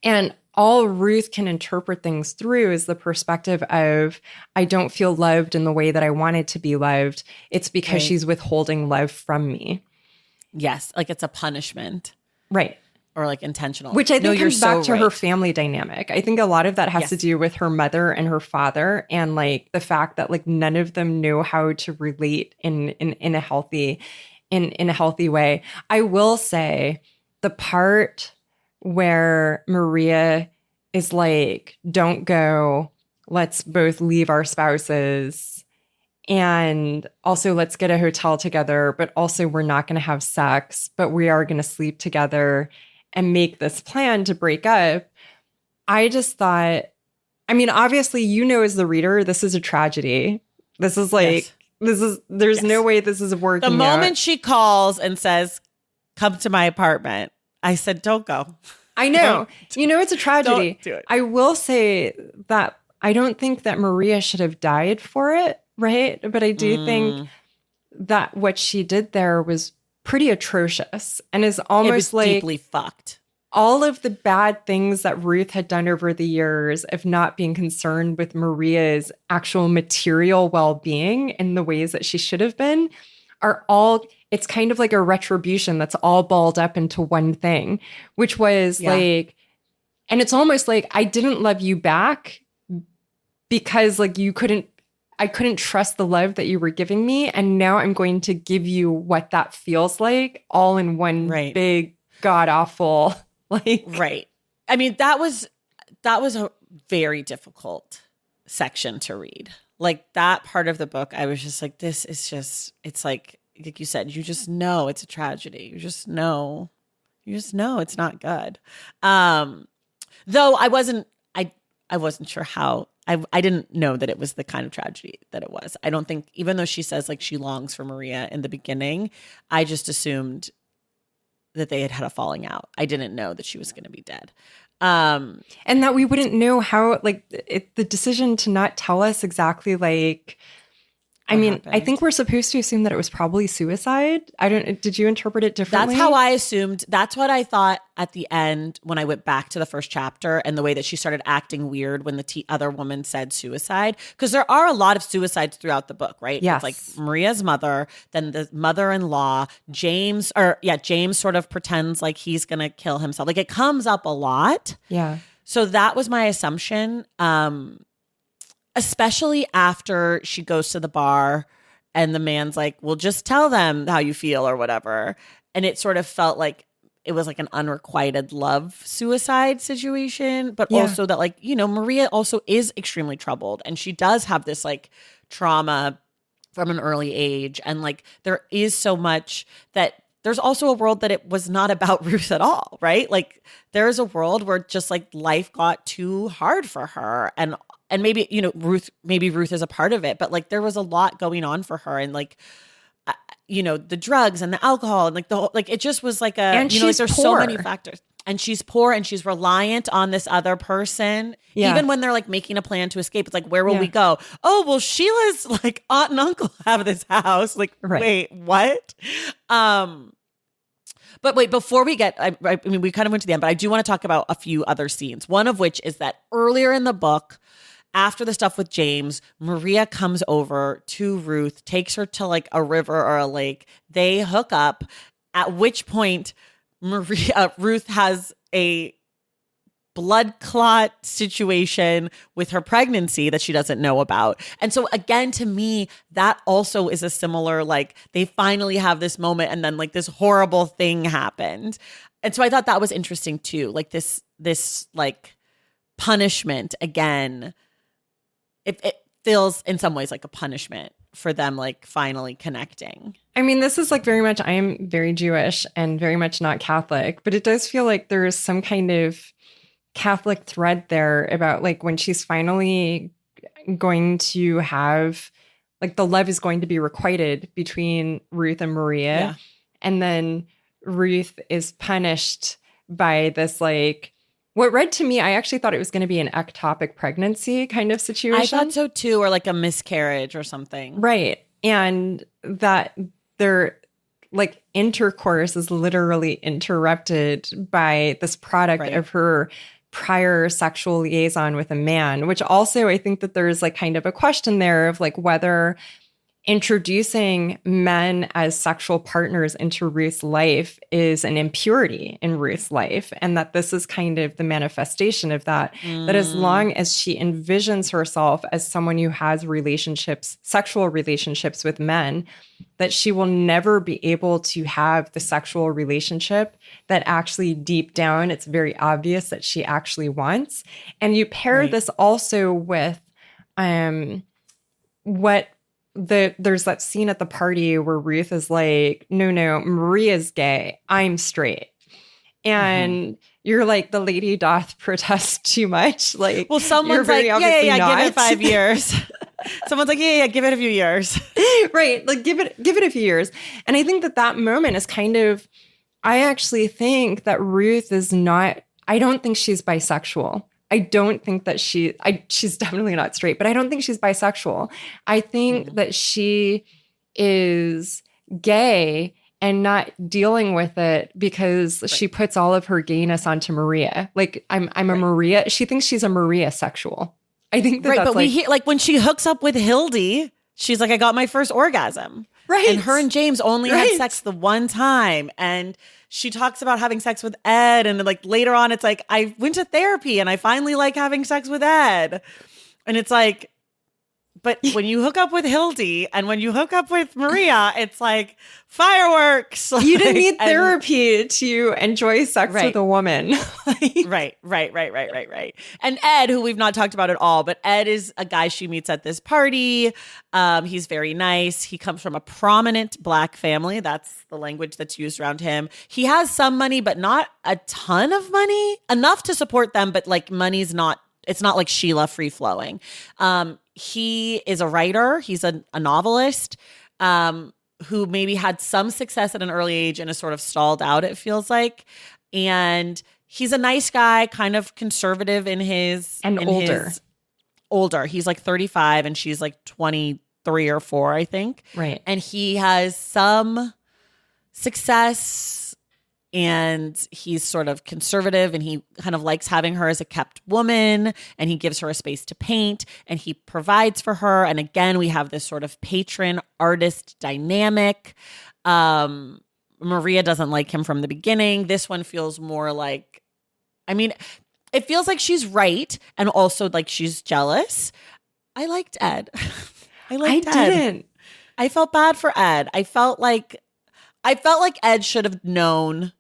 And all Ruth can interpret things through is the perspective of, I don't feel loved in the way that I wanted to be loved. It's because she's withholding love from me.
Yes, like it's a punishment.
Right.
Or like intentional.
Which I think comes back to her family dynamic. I think a lot of that has to do with her mother and her father, and like the fact that like none of them know how to relate in a healthy way. I will say the part where Maria is like, don't go, let's both leave our spouses, and also let's get a hotel together, but also we're not going to have sex, but we are going to sleep together and make this plan to break up. I just thought, I mean, obviously, you know, as the reader, this is a tragedy. This is like, there's no way this is working.
The moment she calls and says, come to my apartment, I said, don't go.
I know. You know, it's a tragedy.
Don't do it.
I will say that I don't think that Maria should have died for it, right? But I do think that what she did there was pretty atrocious and is almost like
deeply fucked.
All of the bad things that Ruth had done over the years of not being concerned with Maria's actual material well-being in the ways that she should have been are all, it's kind of like a retribution that's all balled up into one thing, which was like, and it's almost like I didn't love you back because like I couldn't trust the love that you were giving me. And now I'm going to give you what that feels like all in one big god awful, like.
Right. I mean, that was a very difficult section to read. Like that part of the book, I was just like, this is just, it's like you said, you just know it's a tragedy. You just know it's not good. Though I wasn't sure how, I didn't know that it was the kind of tragedy that it was. I don't think, even though she says like she longs for Maria in the beginning, I just assumed that they had had a falling out. I didn't know that she was going to be dead.
And that we wouldn't know how, like, the decision to not tell us exactly, like, I mean,
happened.
I think we're supposed to assume that it was probably suicide. Did you interpret it differently?
That's how I assumed. That's what I thought at the end when I went back to the first chapter, and the way that she started acting weird when the other woman said suicide. Because there are a lot of suicides throughout the book, right?
Yes.
It's like Maria's mother, then the mother-in-law, James sort of pretends like he's going to kill himself. Like, it comes up a lot.
Yeah.
So that was my assumption. Especially after she goes to the bar and the man's like, well, just tell them how you feel or whatever. And it sort of felt like it was like an unrequited love suicide situation, but also that, like, you know, Maria also is extremely troubled, and she does have this like trauma from an early age. And like, there is so much that there's also a world that it was not about Ruth at all, right? Like, there is a world where just like life got too hard for her, and maybe, you know, Ruth is a part of it, but like there was a lot going on for her, and like, you know, the drugs and the alcohol and like the whole, like, it just was like
and
you know, like, there's
poor.
so many factors, and she's poor and she's reliant on this other person. Yeah. Even when they're like making a plan to escape, it's like, where will we go? Oh, well, Sheila's like aunt and uncle have this house. Like, wait, what? But wait, before we get, I mean, we kind of went to the end, but I do want to talk about a few other scenes. One of which is that earlier in the book, after the stuff with James, Maria comes over to Ruth, takes her to like a river or a lake. They hook up, at which point Ruth has a blood clot situation with her pregnancy that she doesn't know about. And so again, to me, that also is a similar, like, they finally have this moment and then like this horrible thing happened. And so I thought that was interesting too. Like this like punishment again. It feels in some ways like a punishment for them, like finally connecting.
I mean, this is like very much, I am very Jewish and very much not Catholic, but it does feel like there is some kind of Catholic thread there about like when she's finally going to have, like, the love is going to be requited between Ruth and Maria.
Yeah.
And then Ruth is punished by this, like, what read to me, I actually thought it was going to be an ectopic pregnancy kind of situation.
I thought so too, or like a miscarriage or something.
Right. And that their like intercourse is literally interrupted by this product of her prior sexual liaison with a man, which also I think that there's like kind of a question there of like whether introducing men as sexual partners into Ruth's life is an impurity in Ruth's life, and that this is kind of the manifestation of that. That as long as she envisions herself as someone who has relationships, sexual relationships with men, that she will never be able to have the sexual relationship that actually deep down, it's very obvious that she actually wants. And you pair this also with there's that scene at the party where Ruth is like, no, Maria's gay, I'm straight. And you're like, the lady doth protest too much. Like,
well, someone's like, yeah, give it 5 years. Someone's like, yeah, give it a few years.
Right. Like, give it a few years. And I think that moment is kind of, I actually think that Ruth is not, I don't think she's bisexual. I don't think that she's definitely not straight, but I don't think she's bisexual. I think that she is gay and not dealing with it because she puts all of her gayness onto Maria. Like, I'm a Maria. She thinks she's a Maria sexual. I think that's
but we hear, like, when she hooks up with Hildy, she's like, I got my first orgasm.
Right.
And her and James only had sex the one time. And she talks about having sex with Ed. And like later on, it's like, I went to therapy and I finally like having sex with Ed. And it's like, but when you hook up with Hildy and when you hook up with Maria, it's like fireworks.
You didn't need therapy to enjoy sex with a woman.
Right. And Ed, who we've not talked about at all, but Ed is a guy she meets at this party. He's very nice. He comes from a prominent Black family. That's the language that's used around him. He has some money, but not a ton of money. Enough to support them, but like money's not, it's not like Sheila free flowing. He is a writer. He's a novelist who maybe had some success at an early age and is sort of stalled out, it feels like. And he's a nice guy, kind of conservative in his
older.
Older. He's like 35 and she's like 23 or 4, I think.
Right.
And he has some success and he's sort of conservative and he kind of likes having her as a kept woman and he gives her a space to paint and he provides for her. And again, we have this sort of patron artist dynamic. Maria doesn't like him from the beginning. This one feels more like, I mean, it feels like she's right and also like she's jealous. I liked Ed. I
didn't.
I felt bad for Ed. I felt like Ed should have known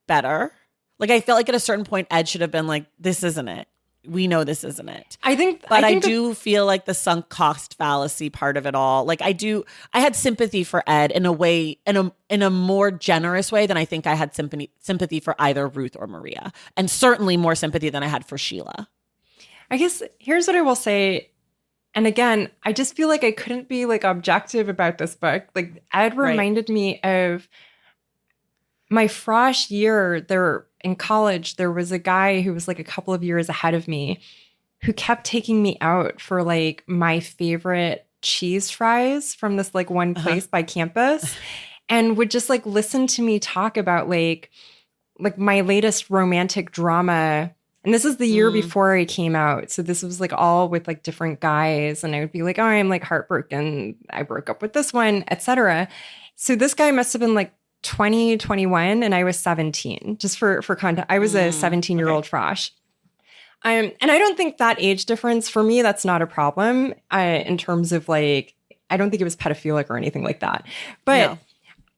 better. Like I felt like at a certain point Ed should have been like, this isn't it. We know this isn't it. I do feel like the sunk cost fallacy part of it all. Like I had sympathy for Ed in a way, in a more generous way than I think I had sympathy for either Ruth or Maria. And certainly more sympathy than I had for Sheila.
I guess here's what I will say. And again, I just feel like I couldn't be like objective about this book. Like Ed reminded me of my frosh year there in college. There was a guy who was like a couple of years ahead of me who kept taking me out for like my favorite cheese fries from this like one place by campus and would just like listen to me talk about like my latest romantic drama. And this is the year before I came out. So this was like all with like different guys. And I would be like, oh, I'm like heartbroken. I broke up with this one, etc. So this guy must have been like 20, 21, and I was 17. Just for context, I was a 17-year-old frosh. And I don't think that age difference, for me, that's not a problem in terms of like, I don't think it was pedophilic or anything like that. But no.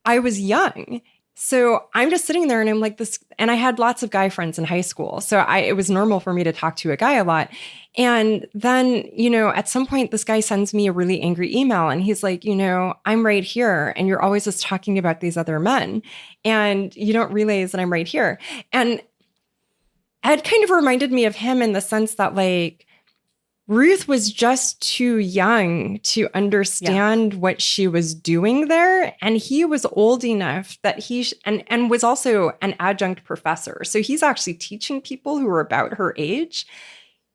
I was young. So I'm just sitting there and I'm like this, and I had lots of guy friends in high school. So it was normal for me to talk to a guy a lot. And then, at some point, this guy sends me a really angry email and he's like, I'm right here. And you're always just talking about these other men. And you don't realize that I'm right here. And Ed kind of reminded me of him in the sense that like, Ruth was just too young to understand what she was doing there. And he was old enough that and was also an adjunct professor. So he's actually teaching people who are about her age.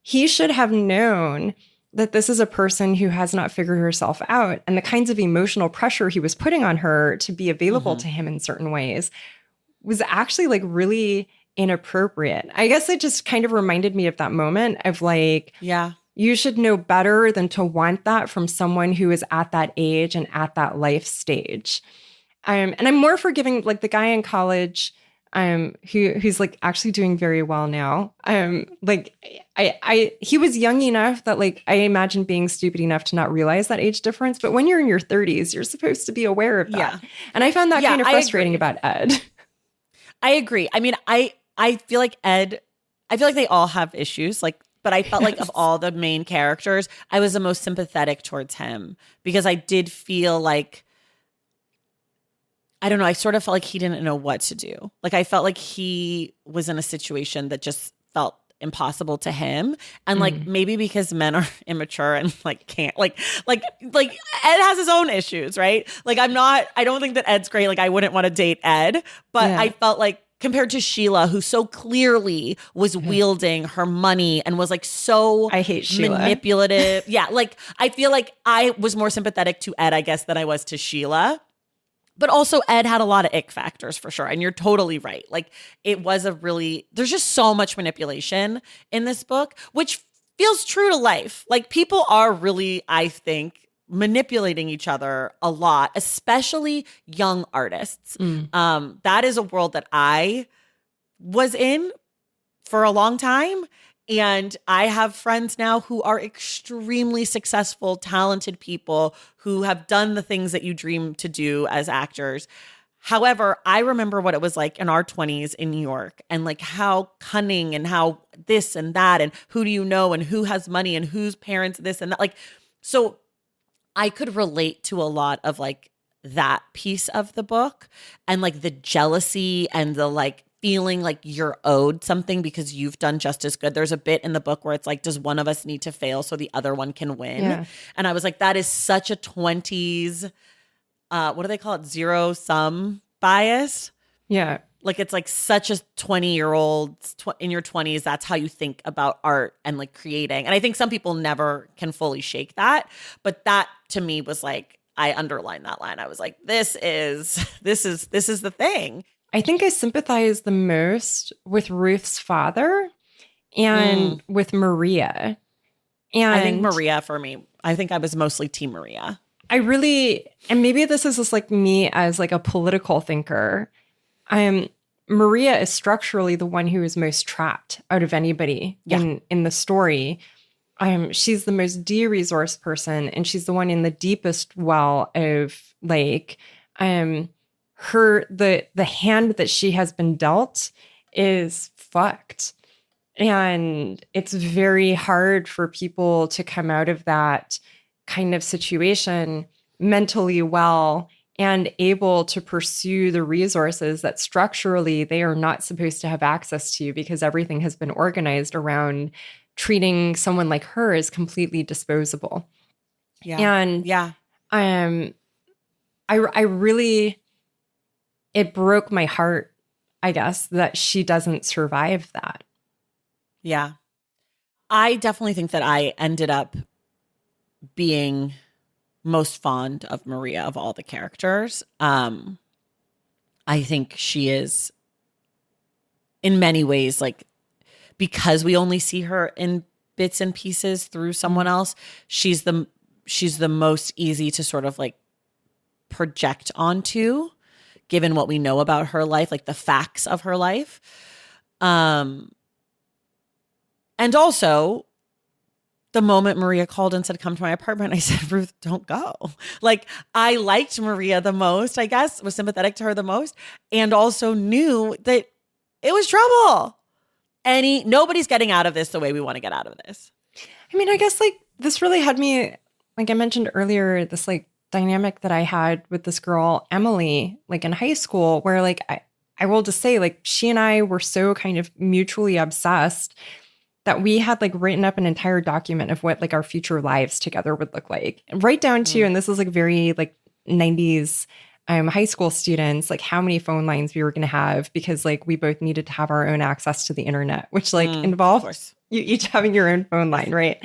He should have known that this is a person who has not figured herself out. And the kinds of emotional pressure he was putting on her to be available to him in certain ways was actually like really inappropriate. I guess it just kind of reminded me of that moment of like, you should know better than to want that from someone who is at that age and at that life stage. And I'm more forgiving, like the guy in college, who's like actually doing very well now. He was young enough that like I imagine being stupid enough to not realize that age difference. But when you're in your 30s, you're supposed to be aware of that. Yeah. And I found that kind of frustrating about Ed.
I agree. I mean, I feel like Ed, I feel like they all have issues. But I felt like of all the main characters, I was the most sympathetic towards him because I did feel like, I don't know, I sort of felt like he didn't know what to do. Like I felt like he was in a situation that just felt impossible to him. And like maybe because men are immature and like can't like Ed has his own issues, right? Like I don't think that Ed's great. Like I wouldn't want to date Ed, but I felt like compared to Sheila, who so clearly was wielding her money and was like so
I hate Sheila.
Manipulative. Yeah, like I feel like I was more sympathetic to Ed, I guess, than I was to Sheila. But also Ed had a lot of ick factors for sure. And you're totally right. Like it was there's just so much manipulation in this book, which feels true to life. Like people are really, I think, manipulating each other a lot, especially young artists. That is a world that I was in for a long time. And I have friends now who are extremely successful, talented people who have done the things that you dream to do as actors. However, I remember what it was like in our 20s in New York and like how cunning and how this and that and who do you know and who has money and whose parents this and that. Like, so I could relate to a lot of like that piece of the book and like the jealousy and the like feeling like you're owed something because you've done just as good. There's a bit in the book where it's like, does one of us need to fail so the other one can win? Yeah. And I was like, that is such a 20s, what do they call it? Zero sum bias.
Yeah.
Like it's like such a 20-year-old in your 20s. That's how you think about art and like creating. And I think some people never can fully shake that. But that to me was like, I underlined that line. I was like, this is the thing.
I think I sympathize the most with Ruth's father and with Maria. And
I think Maria for me, I think I was mostly Team Maria.
I really, and maybe this is just like me as like a political thinker. Maria is structurally the one who is most trapped out of anybody in the story. She's the most de-resourced person, and she's the one in the deepest well of like the hand that she has been dealt is fucked. And it's very hard for people to come out of that kind of situation mentally well and able to pursue the resources that structurally they are not supposed to have access to, because everything has been organized around treating someone like her as completely disposable.
Yeah.
And I really, it broke my heart, I guess, that she doesn't survive that.
Yeah. I definitely think that I ended up being most fond of Maria of all the characters. I think she is in many ways, like, because we only see her in bits and pieces through someone else, she's the most easy to sort of like project onto, given what we know about her life, like the facts of her life. And also, the moment Maria called and said, come to my apartment, I said, Ruth, don't go. Like, I liked Maria the most, I guess, was sympathetic to her the most, and also knew that it was trouble. Nobody's getting out of this the way we want to get out of this.
I mean, I guess like this really had me, like I mentioned earlier, this like dynamic that I had with this girl, Emily, like in high school, where like I will just say, like, she and I were so kind of mutually obsessed that we had like written up an entire document of what like our future lives together would look like. And right down to, and this is like very like 90s high school students, like how many phone lines we were going to have, because like we both needed to have our own access to the internet, which like involved you each having your own phone line, right?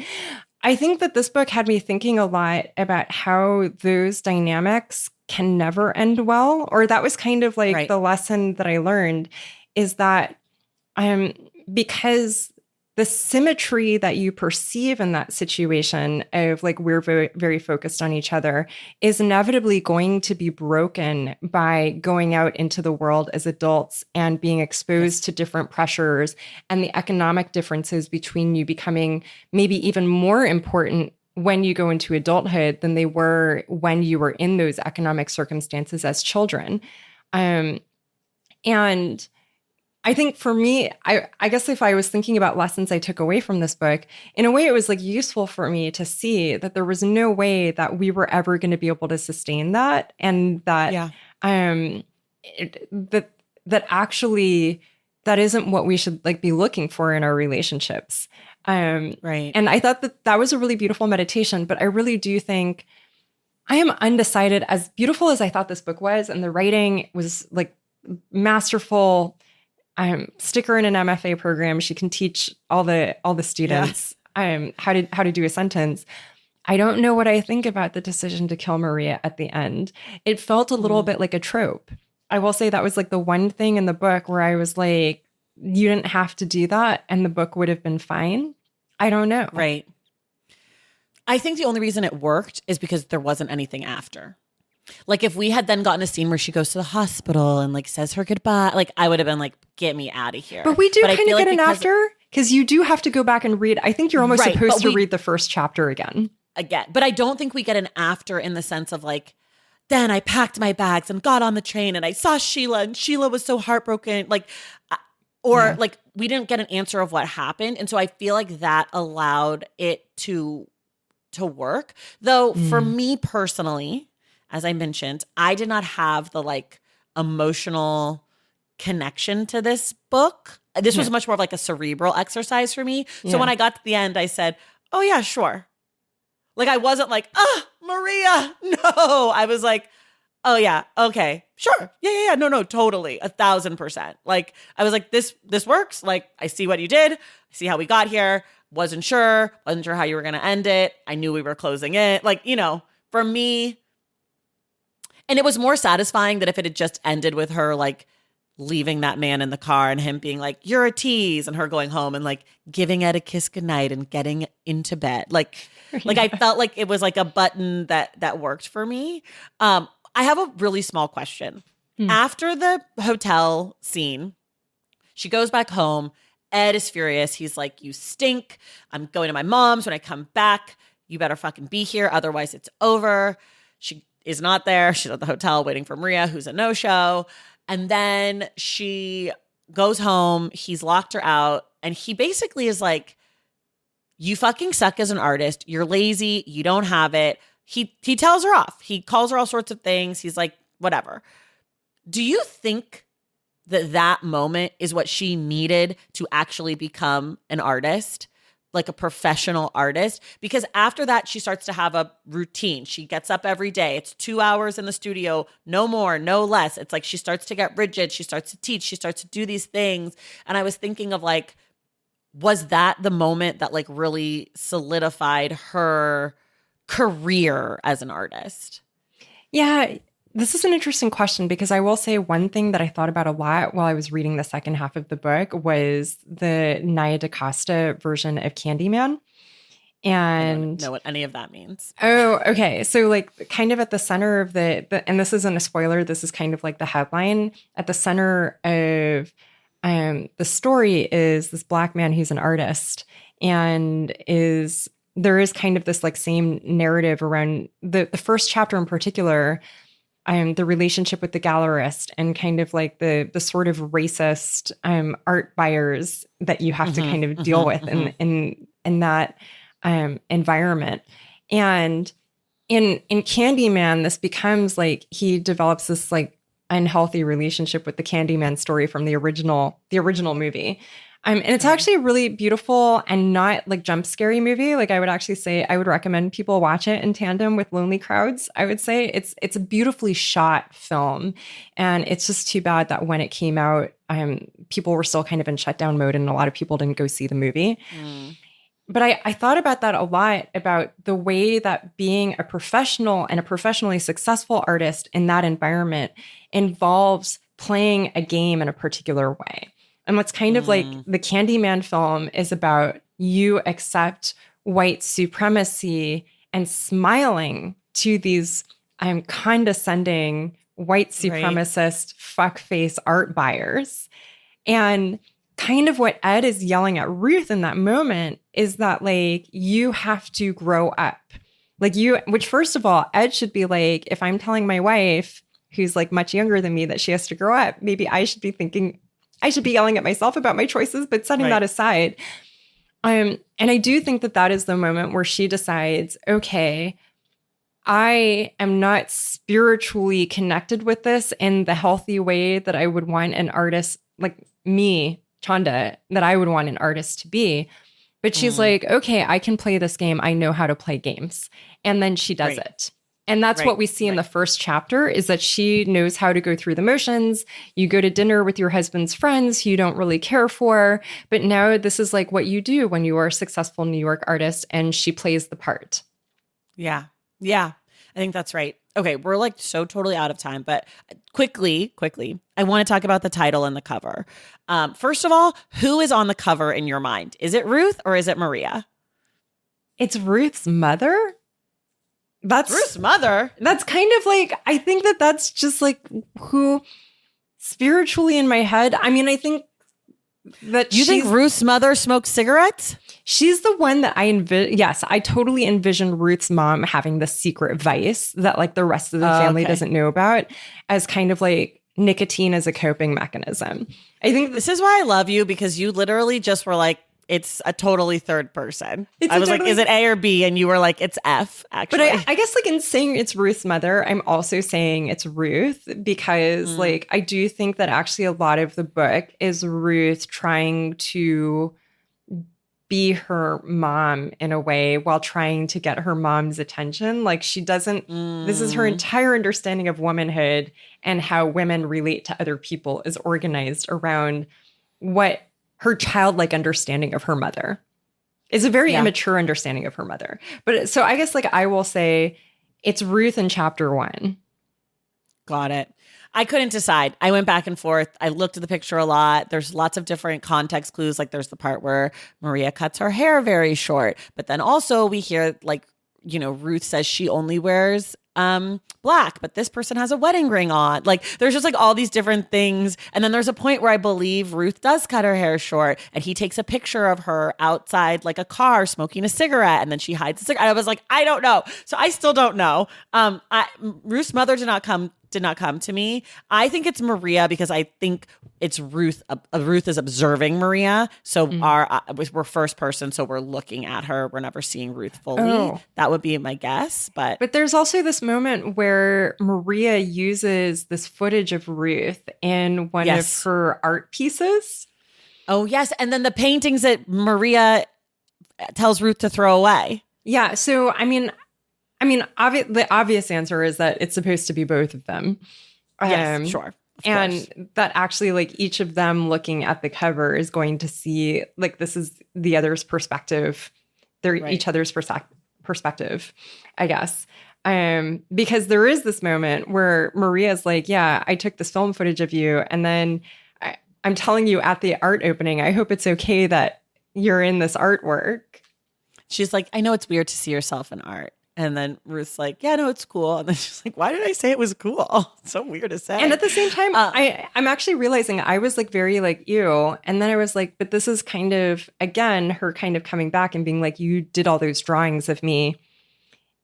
I think that this book had me thinking a lot about how those dynamics can never end well. Or that was kind of like the lesson that I learned, is that because the symmetry that you perceive in that situation of like, we're very, very focused on each other, is inevitably going to be broken by going out into the world as adults and being exposed to different pressures, and the economic differences between you becoming maybe even more important when you go into adulthood than they were when you were in those economic circumstances as children. And I think for me, I guess if I was thinking about lessons I took away from this book, in a way it was like useful for me to see that there was no way that we were ever going to be able to sustain that, and that that actually that isn't what we should like be looking for in our relationships.
Right.
And I thought that was a really beautiful meditation, but I really do think I am undecided. As beautiful as I thought this book was, and the writing was like masterful. Stick her in an MFA program. She can teach all the students how to do a sentence. I don't know what I think about the decision to kill Maria at the end. It felt a little bit like a trope. I will say that was like the one thing in the book where I was like, you didn't have to do that, and the book would have been fine. I don't know.
Right. I think the only reason it worked is because there wasn't anything after. Like, if we had then gotten a scene where she goes to the hospital and like says her goodbye, like I would have been like, get me out of here.
But we do kind of get an after, because you do have to go back and read. I think you're almost supposed to read the first chapter again.
But I don't think we get an after in the sense of like, then I packed my bags and got on the train and I saw Sheila, and Sheila was so heartbroken. Like, like we didn't get an answer of what happened. And so I feel like that allowed it to work. Though for me personally, as I mentioned, I did not have the like emotional connection to this book. This was much more of like a cerebral exercise for me. So when I got to the end, I said, oh yeah, sure. Like I wasn't like, Maria, no. I was like, Oh yeah. Okay. Sure. Yeah. No, totally. 1,000%. Like, I was like, this works. Like, I see what you did. I see how we got here. Wasn't sure how you were going to end it. I knew we were closing it. Like, for me, and it was more satisfying that if it had just ended with her, like, leaving that man in the car and him being like, you're a tease, and her going home and like giving Ed a kiss goodnight and getting into bed. Like I felt like it was like a button that worked for me. I have a really small question. After the hotel scene, she goes back home. Ed is furious. He's like, you stink. I'm going to my mom's. When I come back, you better fucking be here. Otherwise it's over. She is not there. She's at the hotel waiting for Maria, who's a no-show. And then she goes home. He's locked her out. And he basically is like, you fucking suck as an artist. You're lazy. You don't have it. He tells her off. He calls her all sorts of things. He's like, whatever. Do you think that moment is what she needed to actually become an artist? Like a professional artist? Because after that, she starts to have a routine. She gets up every day. It's 2 hours in the studio, no more, no less. It's like she starts to get rigid. She starts to teach. She starts to do these things. And I was thinking of like, was that the moment that like really solidified her career as an artist?
Yeah, this is an interesting question because I will say one thing that I thought about a lot while I was reading the second half of the book was the Nia DaCosta version of Candyman. And
I don't know what any of that means.
Oh, okay. So like kind of at the center of the and this isn't a spoiler, this is kind of like the headline. At the center of the story is this Black man who's an artist, and there is kind of this like same narrative around the first chapter in particular, the relationship with the gallerist and kind of like the sort of racist art buyers that you have to kind of deal with in that environment. And in Candyman, this becomes like he develops this like unhealthy relationship with the Candyman story from the original movie. And it's actually a really beautiful and not like jump scary movie. Like I would actually say I would recommend people watch it in tandem with Lonely Crowds. I would say it's a beautifully shot film. And it's just too bad that when it came out, people were still kind of in shutdown mode and a lot of people didn't go see the movie. But I thought about that a lot, about the way that being a professional and a professionally successful artist in that environment involves playing a game in a particular way. And what's kind of like the Candyman film is about you accept white supremacy and smiling to these condescending white supremacist fuckface art buyers. And kind of what Ed is yelling at Ruth in that moment is that like, you have to grow up. Like which first of all, Ed should be like, if I'm telling my wife, who's like much younger than me, that she has to grow up, maybe I should be yelling at myself about my choices, but setting that aside. And I do think that is the moment where she decides, okay, I am not spiritually connected with this in the healthy way that I would want an artist like me, Chanda, that I would want an artist to be. But she's like, okay, I can play this game. I know how to play games. And then she does it. And that's what we see in the first chapter, is that she knows how to go through the motions. You go to dinner with your husband's friends who you don't really care for. But now this is like what you do when you are a successful New York artist, and she plays the part.
Yeah. I think that's right. Okay, we're like so totally out of time, but quickly, I want to talk about the title and the cover. First of all, who is on the cover in your mind? Is it Ruth or is it Maria?
It's Ruth's mother. That's
Ruth's mother.
That's kind of like, I think that's just like who spiritually in my head. I mean, I think that
you think Ruth's mother smokes cigarettes?
She's the one that yes, I totally envision Ruth's mom having the secret vice that like the rest of the family doesn't know about, as kind of like nicotine as a coping mechanism. I think
this is why I love you, because you literally just were like, it's a totally third person. I was like, is it A or B? And you were like, it's F, actually.
But I guess like in saying it's Ruth's mother, I'm also saying it's Ruth, because like, I do think that actually a lot of the book is Ruth trying to be her mom in a way while trying to get her mom's attention. Like she doesn't, this is her entire understanding of womanhood and how women relate to other people is organized around what her childlike understanding of her mother is, a very immature understanding of her mother. But so I guess like I will say it's Ruth in chapter 1.
Got it. I couldn't decide. I went back and forth. I looked at the picture a lot. There's lots of different context clues. Like there's the part where Maria cuts her hair very short. But then also we hear like, you know, Ruth says she only wears black, but this person has a wedding ring on. Like there's just like all these different things. And then there's a point where I believe Ruth does cut her hair short and he takes a picture of her outside like a car smoking a cigarette and then she hides the cigarette. I was like, I don't know. So I still don't know. Ruth's mother did not come to me. I think it's Maria because I think it's Ruth. Ruth is observing Maria. So we're first person. So we're looking at her. We're never seeing Ruth fully. Oh. That would be my guess. But
there's also this moment where Maria uses this footage of Ruth in one of her art pieces.
Oh, yes. And then the paintings that Maria tells Ruth to throw away.
Yeah. So, I mean, the obvious answer is that it's supposed to be both of them.
Yes, sure.
And that actually, like, each of them looking at the cover is going to see, like, this is the other's perspective. They're each other's perspective, I guess. Because there is this moment where Maria's like, yeah, I took this film footage of you. And then I'm telling you at the art opening, I hope it's okay that you're in this artwork.
She's like, I know it's weird to see yourself in art. And then Ruth's like, yeah, no, it's cool. And then she's like, why did I say it was cool? It's so weird to say.
And at the same time, I'm actually realizing I was like very like, ew. And then I was like, but this is kind of, again, her kind of coming back and being like, you did all those drawings of me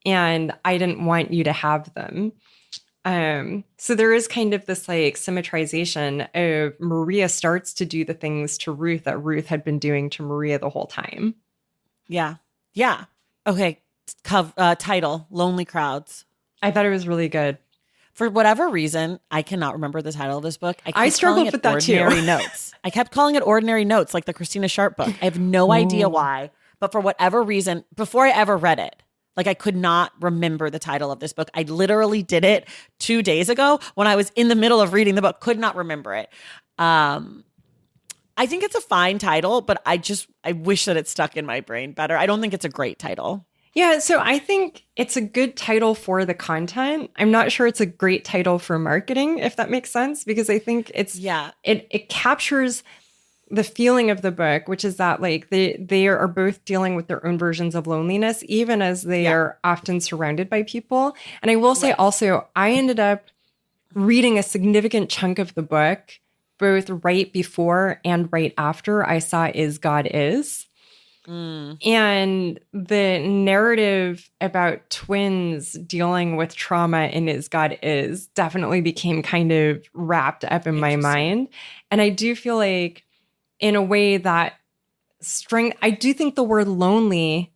and I didn't want you to have them. So there is kind of this like symmetrization of Maria starts to do the things to Ruth that Ruth had been doing to Maria the whole time.
Yeah. Yeah. Okay. Title, Lonely Crowds.
I thought it was really good.
For whatever reason, I cannot remember the title of this book.
I struggled with that too.
Ordinary Notes. I kept calling it Ordinary Notes, like the Christina Sharp book. I have no idea why, but for whatever reason, before I ever read it, like I could not remember the title of this book. I literally did it 2 days ago when I was in the middle of reading the book, could not remember it. I think it's a fine title, but I wish that it stuck in my brain better. I don't think it's a great title.
Yeah, so I think it's a good title for the content. I'm not sure it's a great title for marketing, if that makes sense, because I think it captures the feeling of the book, which is that like they are both dealing with their own versions of loneliness, even as they are often surrounded by people. And I will say also, I ended up reading a significant chunk of the book, both right before and right after I saw Is God Is. And the narrative about twins dealing with trauma in Is God Is definitely became kind of wrapped up in my mind. And I do feel like in a way that I do think the word lonely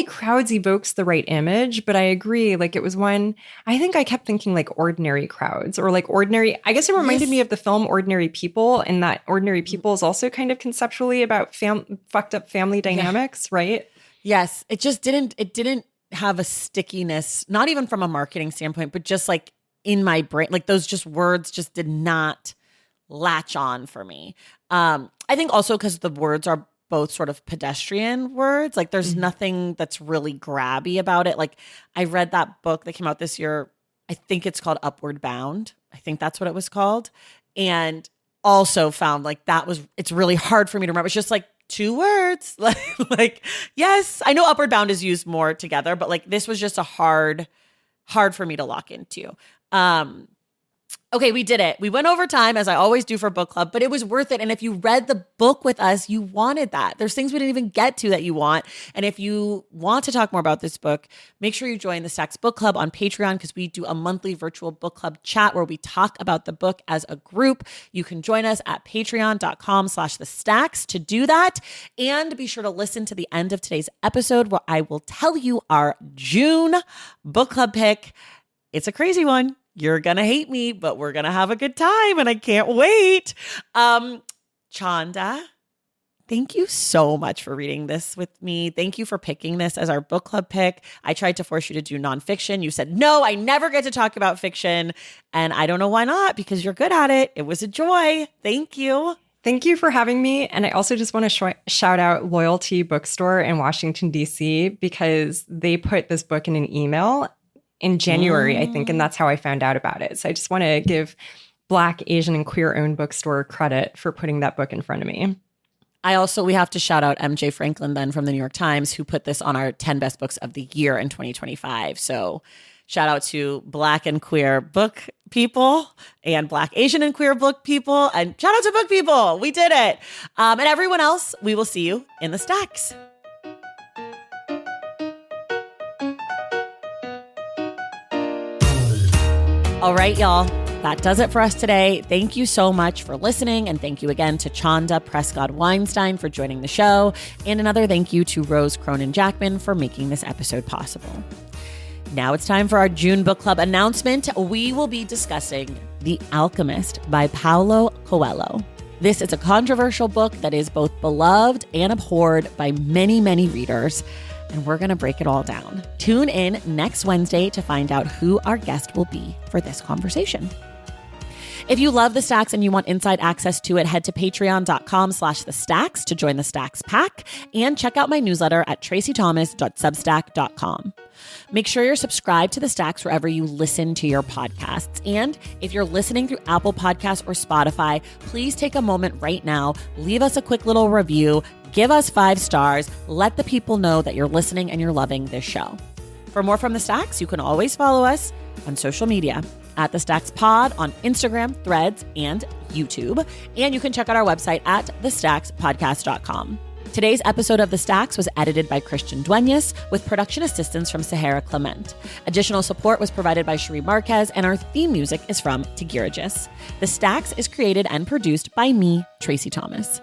crowds evokes the right image, but I agree. Like it was one, I think I kept thinking like ordinary crowds or like ordinary, I guess it reminded me of the film Ordinary People, and that Ordinary People is also kind of conceptually about fucked up family dynamics, right?
Yes. It didn't have a stickiness, not even from a marketing standpoint, but just like in my brain, like those just words just did not latch on for me. I think also because the words are both sort of pedestrian words. Like there's nothing that's really grabby about it. Like I read that book that came out this year. I think it's called Upward Bound. I think that's what it was called. And also found like it's really hard for me to remember. It's just like 2 words. like, yes, I know Upward Bound is used more together, but like this was just a hard for me to lock into. Okay, we did it. We went over time, as I always do for book club, but it was worth it. And if you read the book with us, you wanted that. There's things we didn't even get to that you want. And if you want to talk more about this book, make sure you join the Stacks Book Club on Patreon, because we do a monthly virtual book club chat where we talk about the book as a group. You can join us at patreon.com/thestacks to do that. And be sure to listen to the end of today's episode where I will tell you our June book club pick. It's a crazy one. You're going to hate me, but we're going to have a good time and I can't wait. Chanda, Thank you so much for reading this with me. Thank you for picking this as our book club pick. I tried to force you to do nonfiction. You said, no, I never get to talk about fiction. And I don't know why not, because you're good at it. It was a joy. Thank you.
Thank you for having me. And I also just want to shout out Loyalty Bookstore in Washington, D.C., because they put this book in an email in January, I think, and that's how I found out about it. So I just want to give Black, Asian, and queer-owned bookstore credit for putting that book in front of me.
We have to shout out MJ Franklin then from the New York Times, who put this on our 10 best books of the year in 2025. So shout out to Black and queer book people and Black, Asian, and queer book people. And shout out to book people. We did it. And everyone else, we will see you in the stacks. All right, y'all. That does it for us today. Thank you so much for listening. And thank you again to Chanda Prescod-Weinstein for joining the show. And another thank you to Rose Cronin-Jackman for making this episode possible. Now it's time for our June book club announcement. We will be discussing The Alchemist by Paulo Coelho. This is a controversial book that is both beloved and abhorred by many, many readers. And we're going to break it all down. Tune in next Wednesday to find out who our guest will be for this conversation. If you love The Stacks and you want inside access to it, head to patreon.com/thestacks to join the Stacks pack and check out my newsletter at traceythomas.substack.com. Make sure you're subscribed to The Stacks wherever you listen to your podcasts. And if you're listening through Apple Podcasts or Spotify, please take a moment right now, leave us a quick little review, give us 5 stars, let the people know that you're listening and you're loving this show. For more from The Stacks, you can always follow us on social media at The Stacks Pod on Instagram, Threads, and YouTube. And you can check out our website at thestackspodcast.com. Today's episode of The Stacks was edited by Christian Duenas with production assistance from Sahara Clement. Additional support was provided by Cherie Marquez, and our theme music is from Tigirigis. The Stacks is created and produced by me, Tracey Thomas.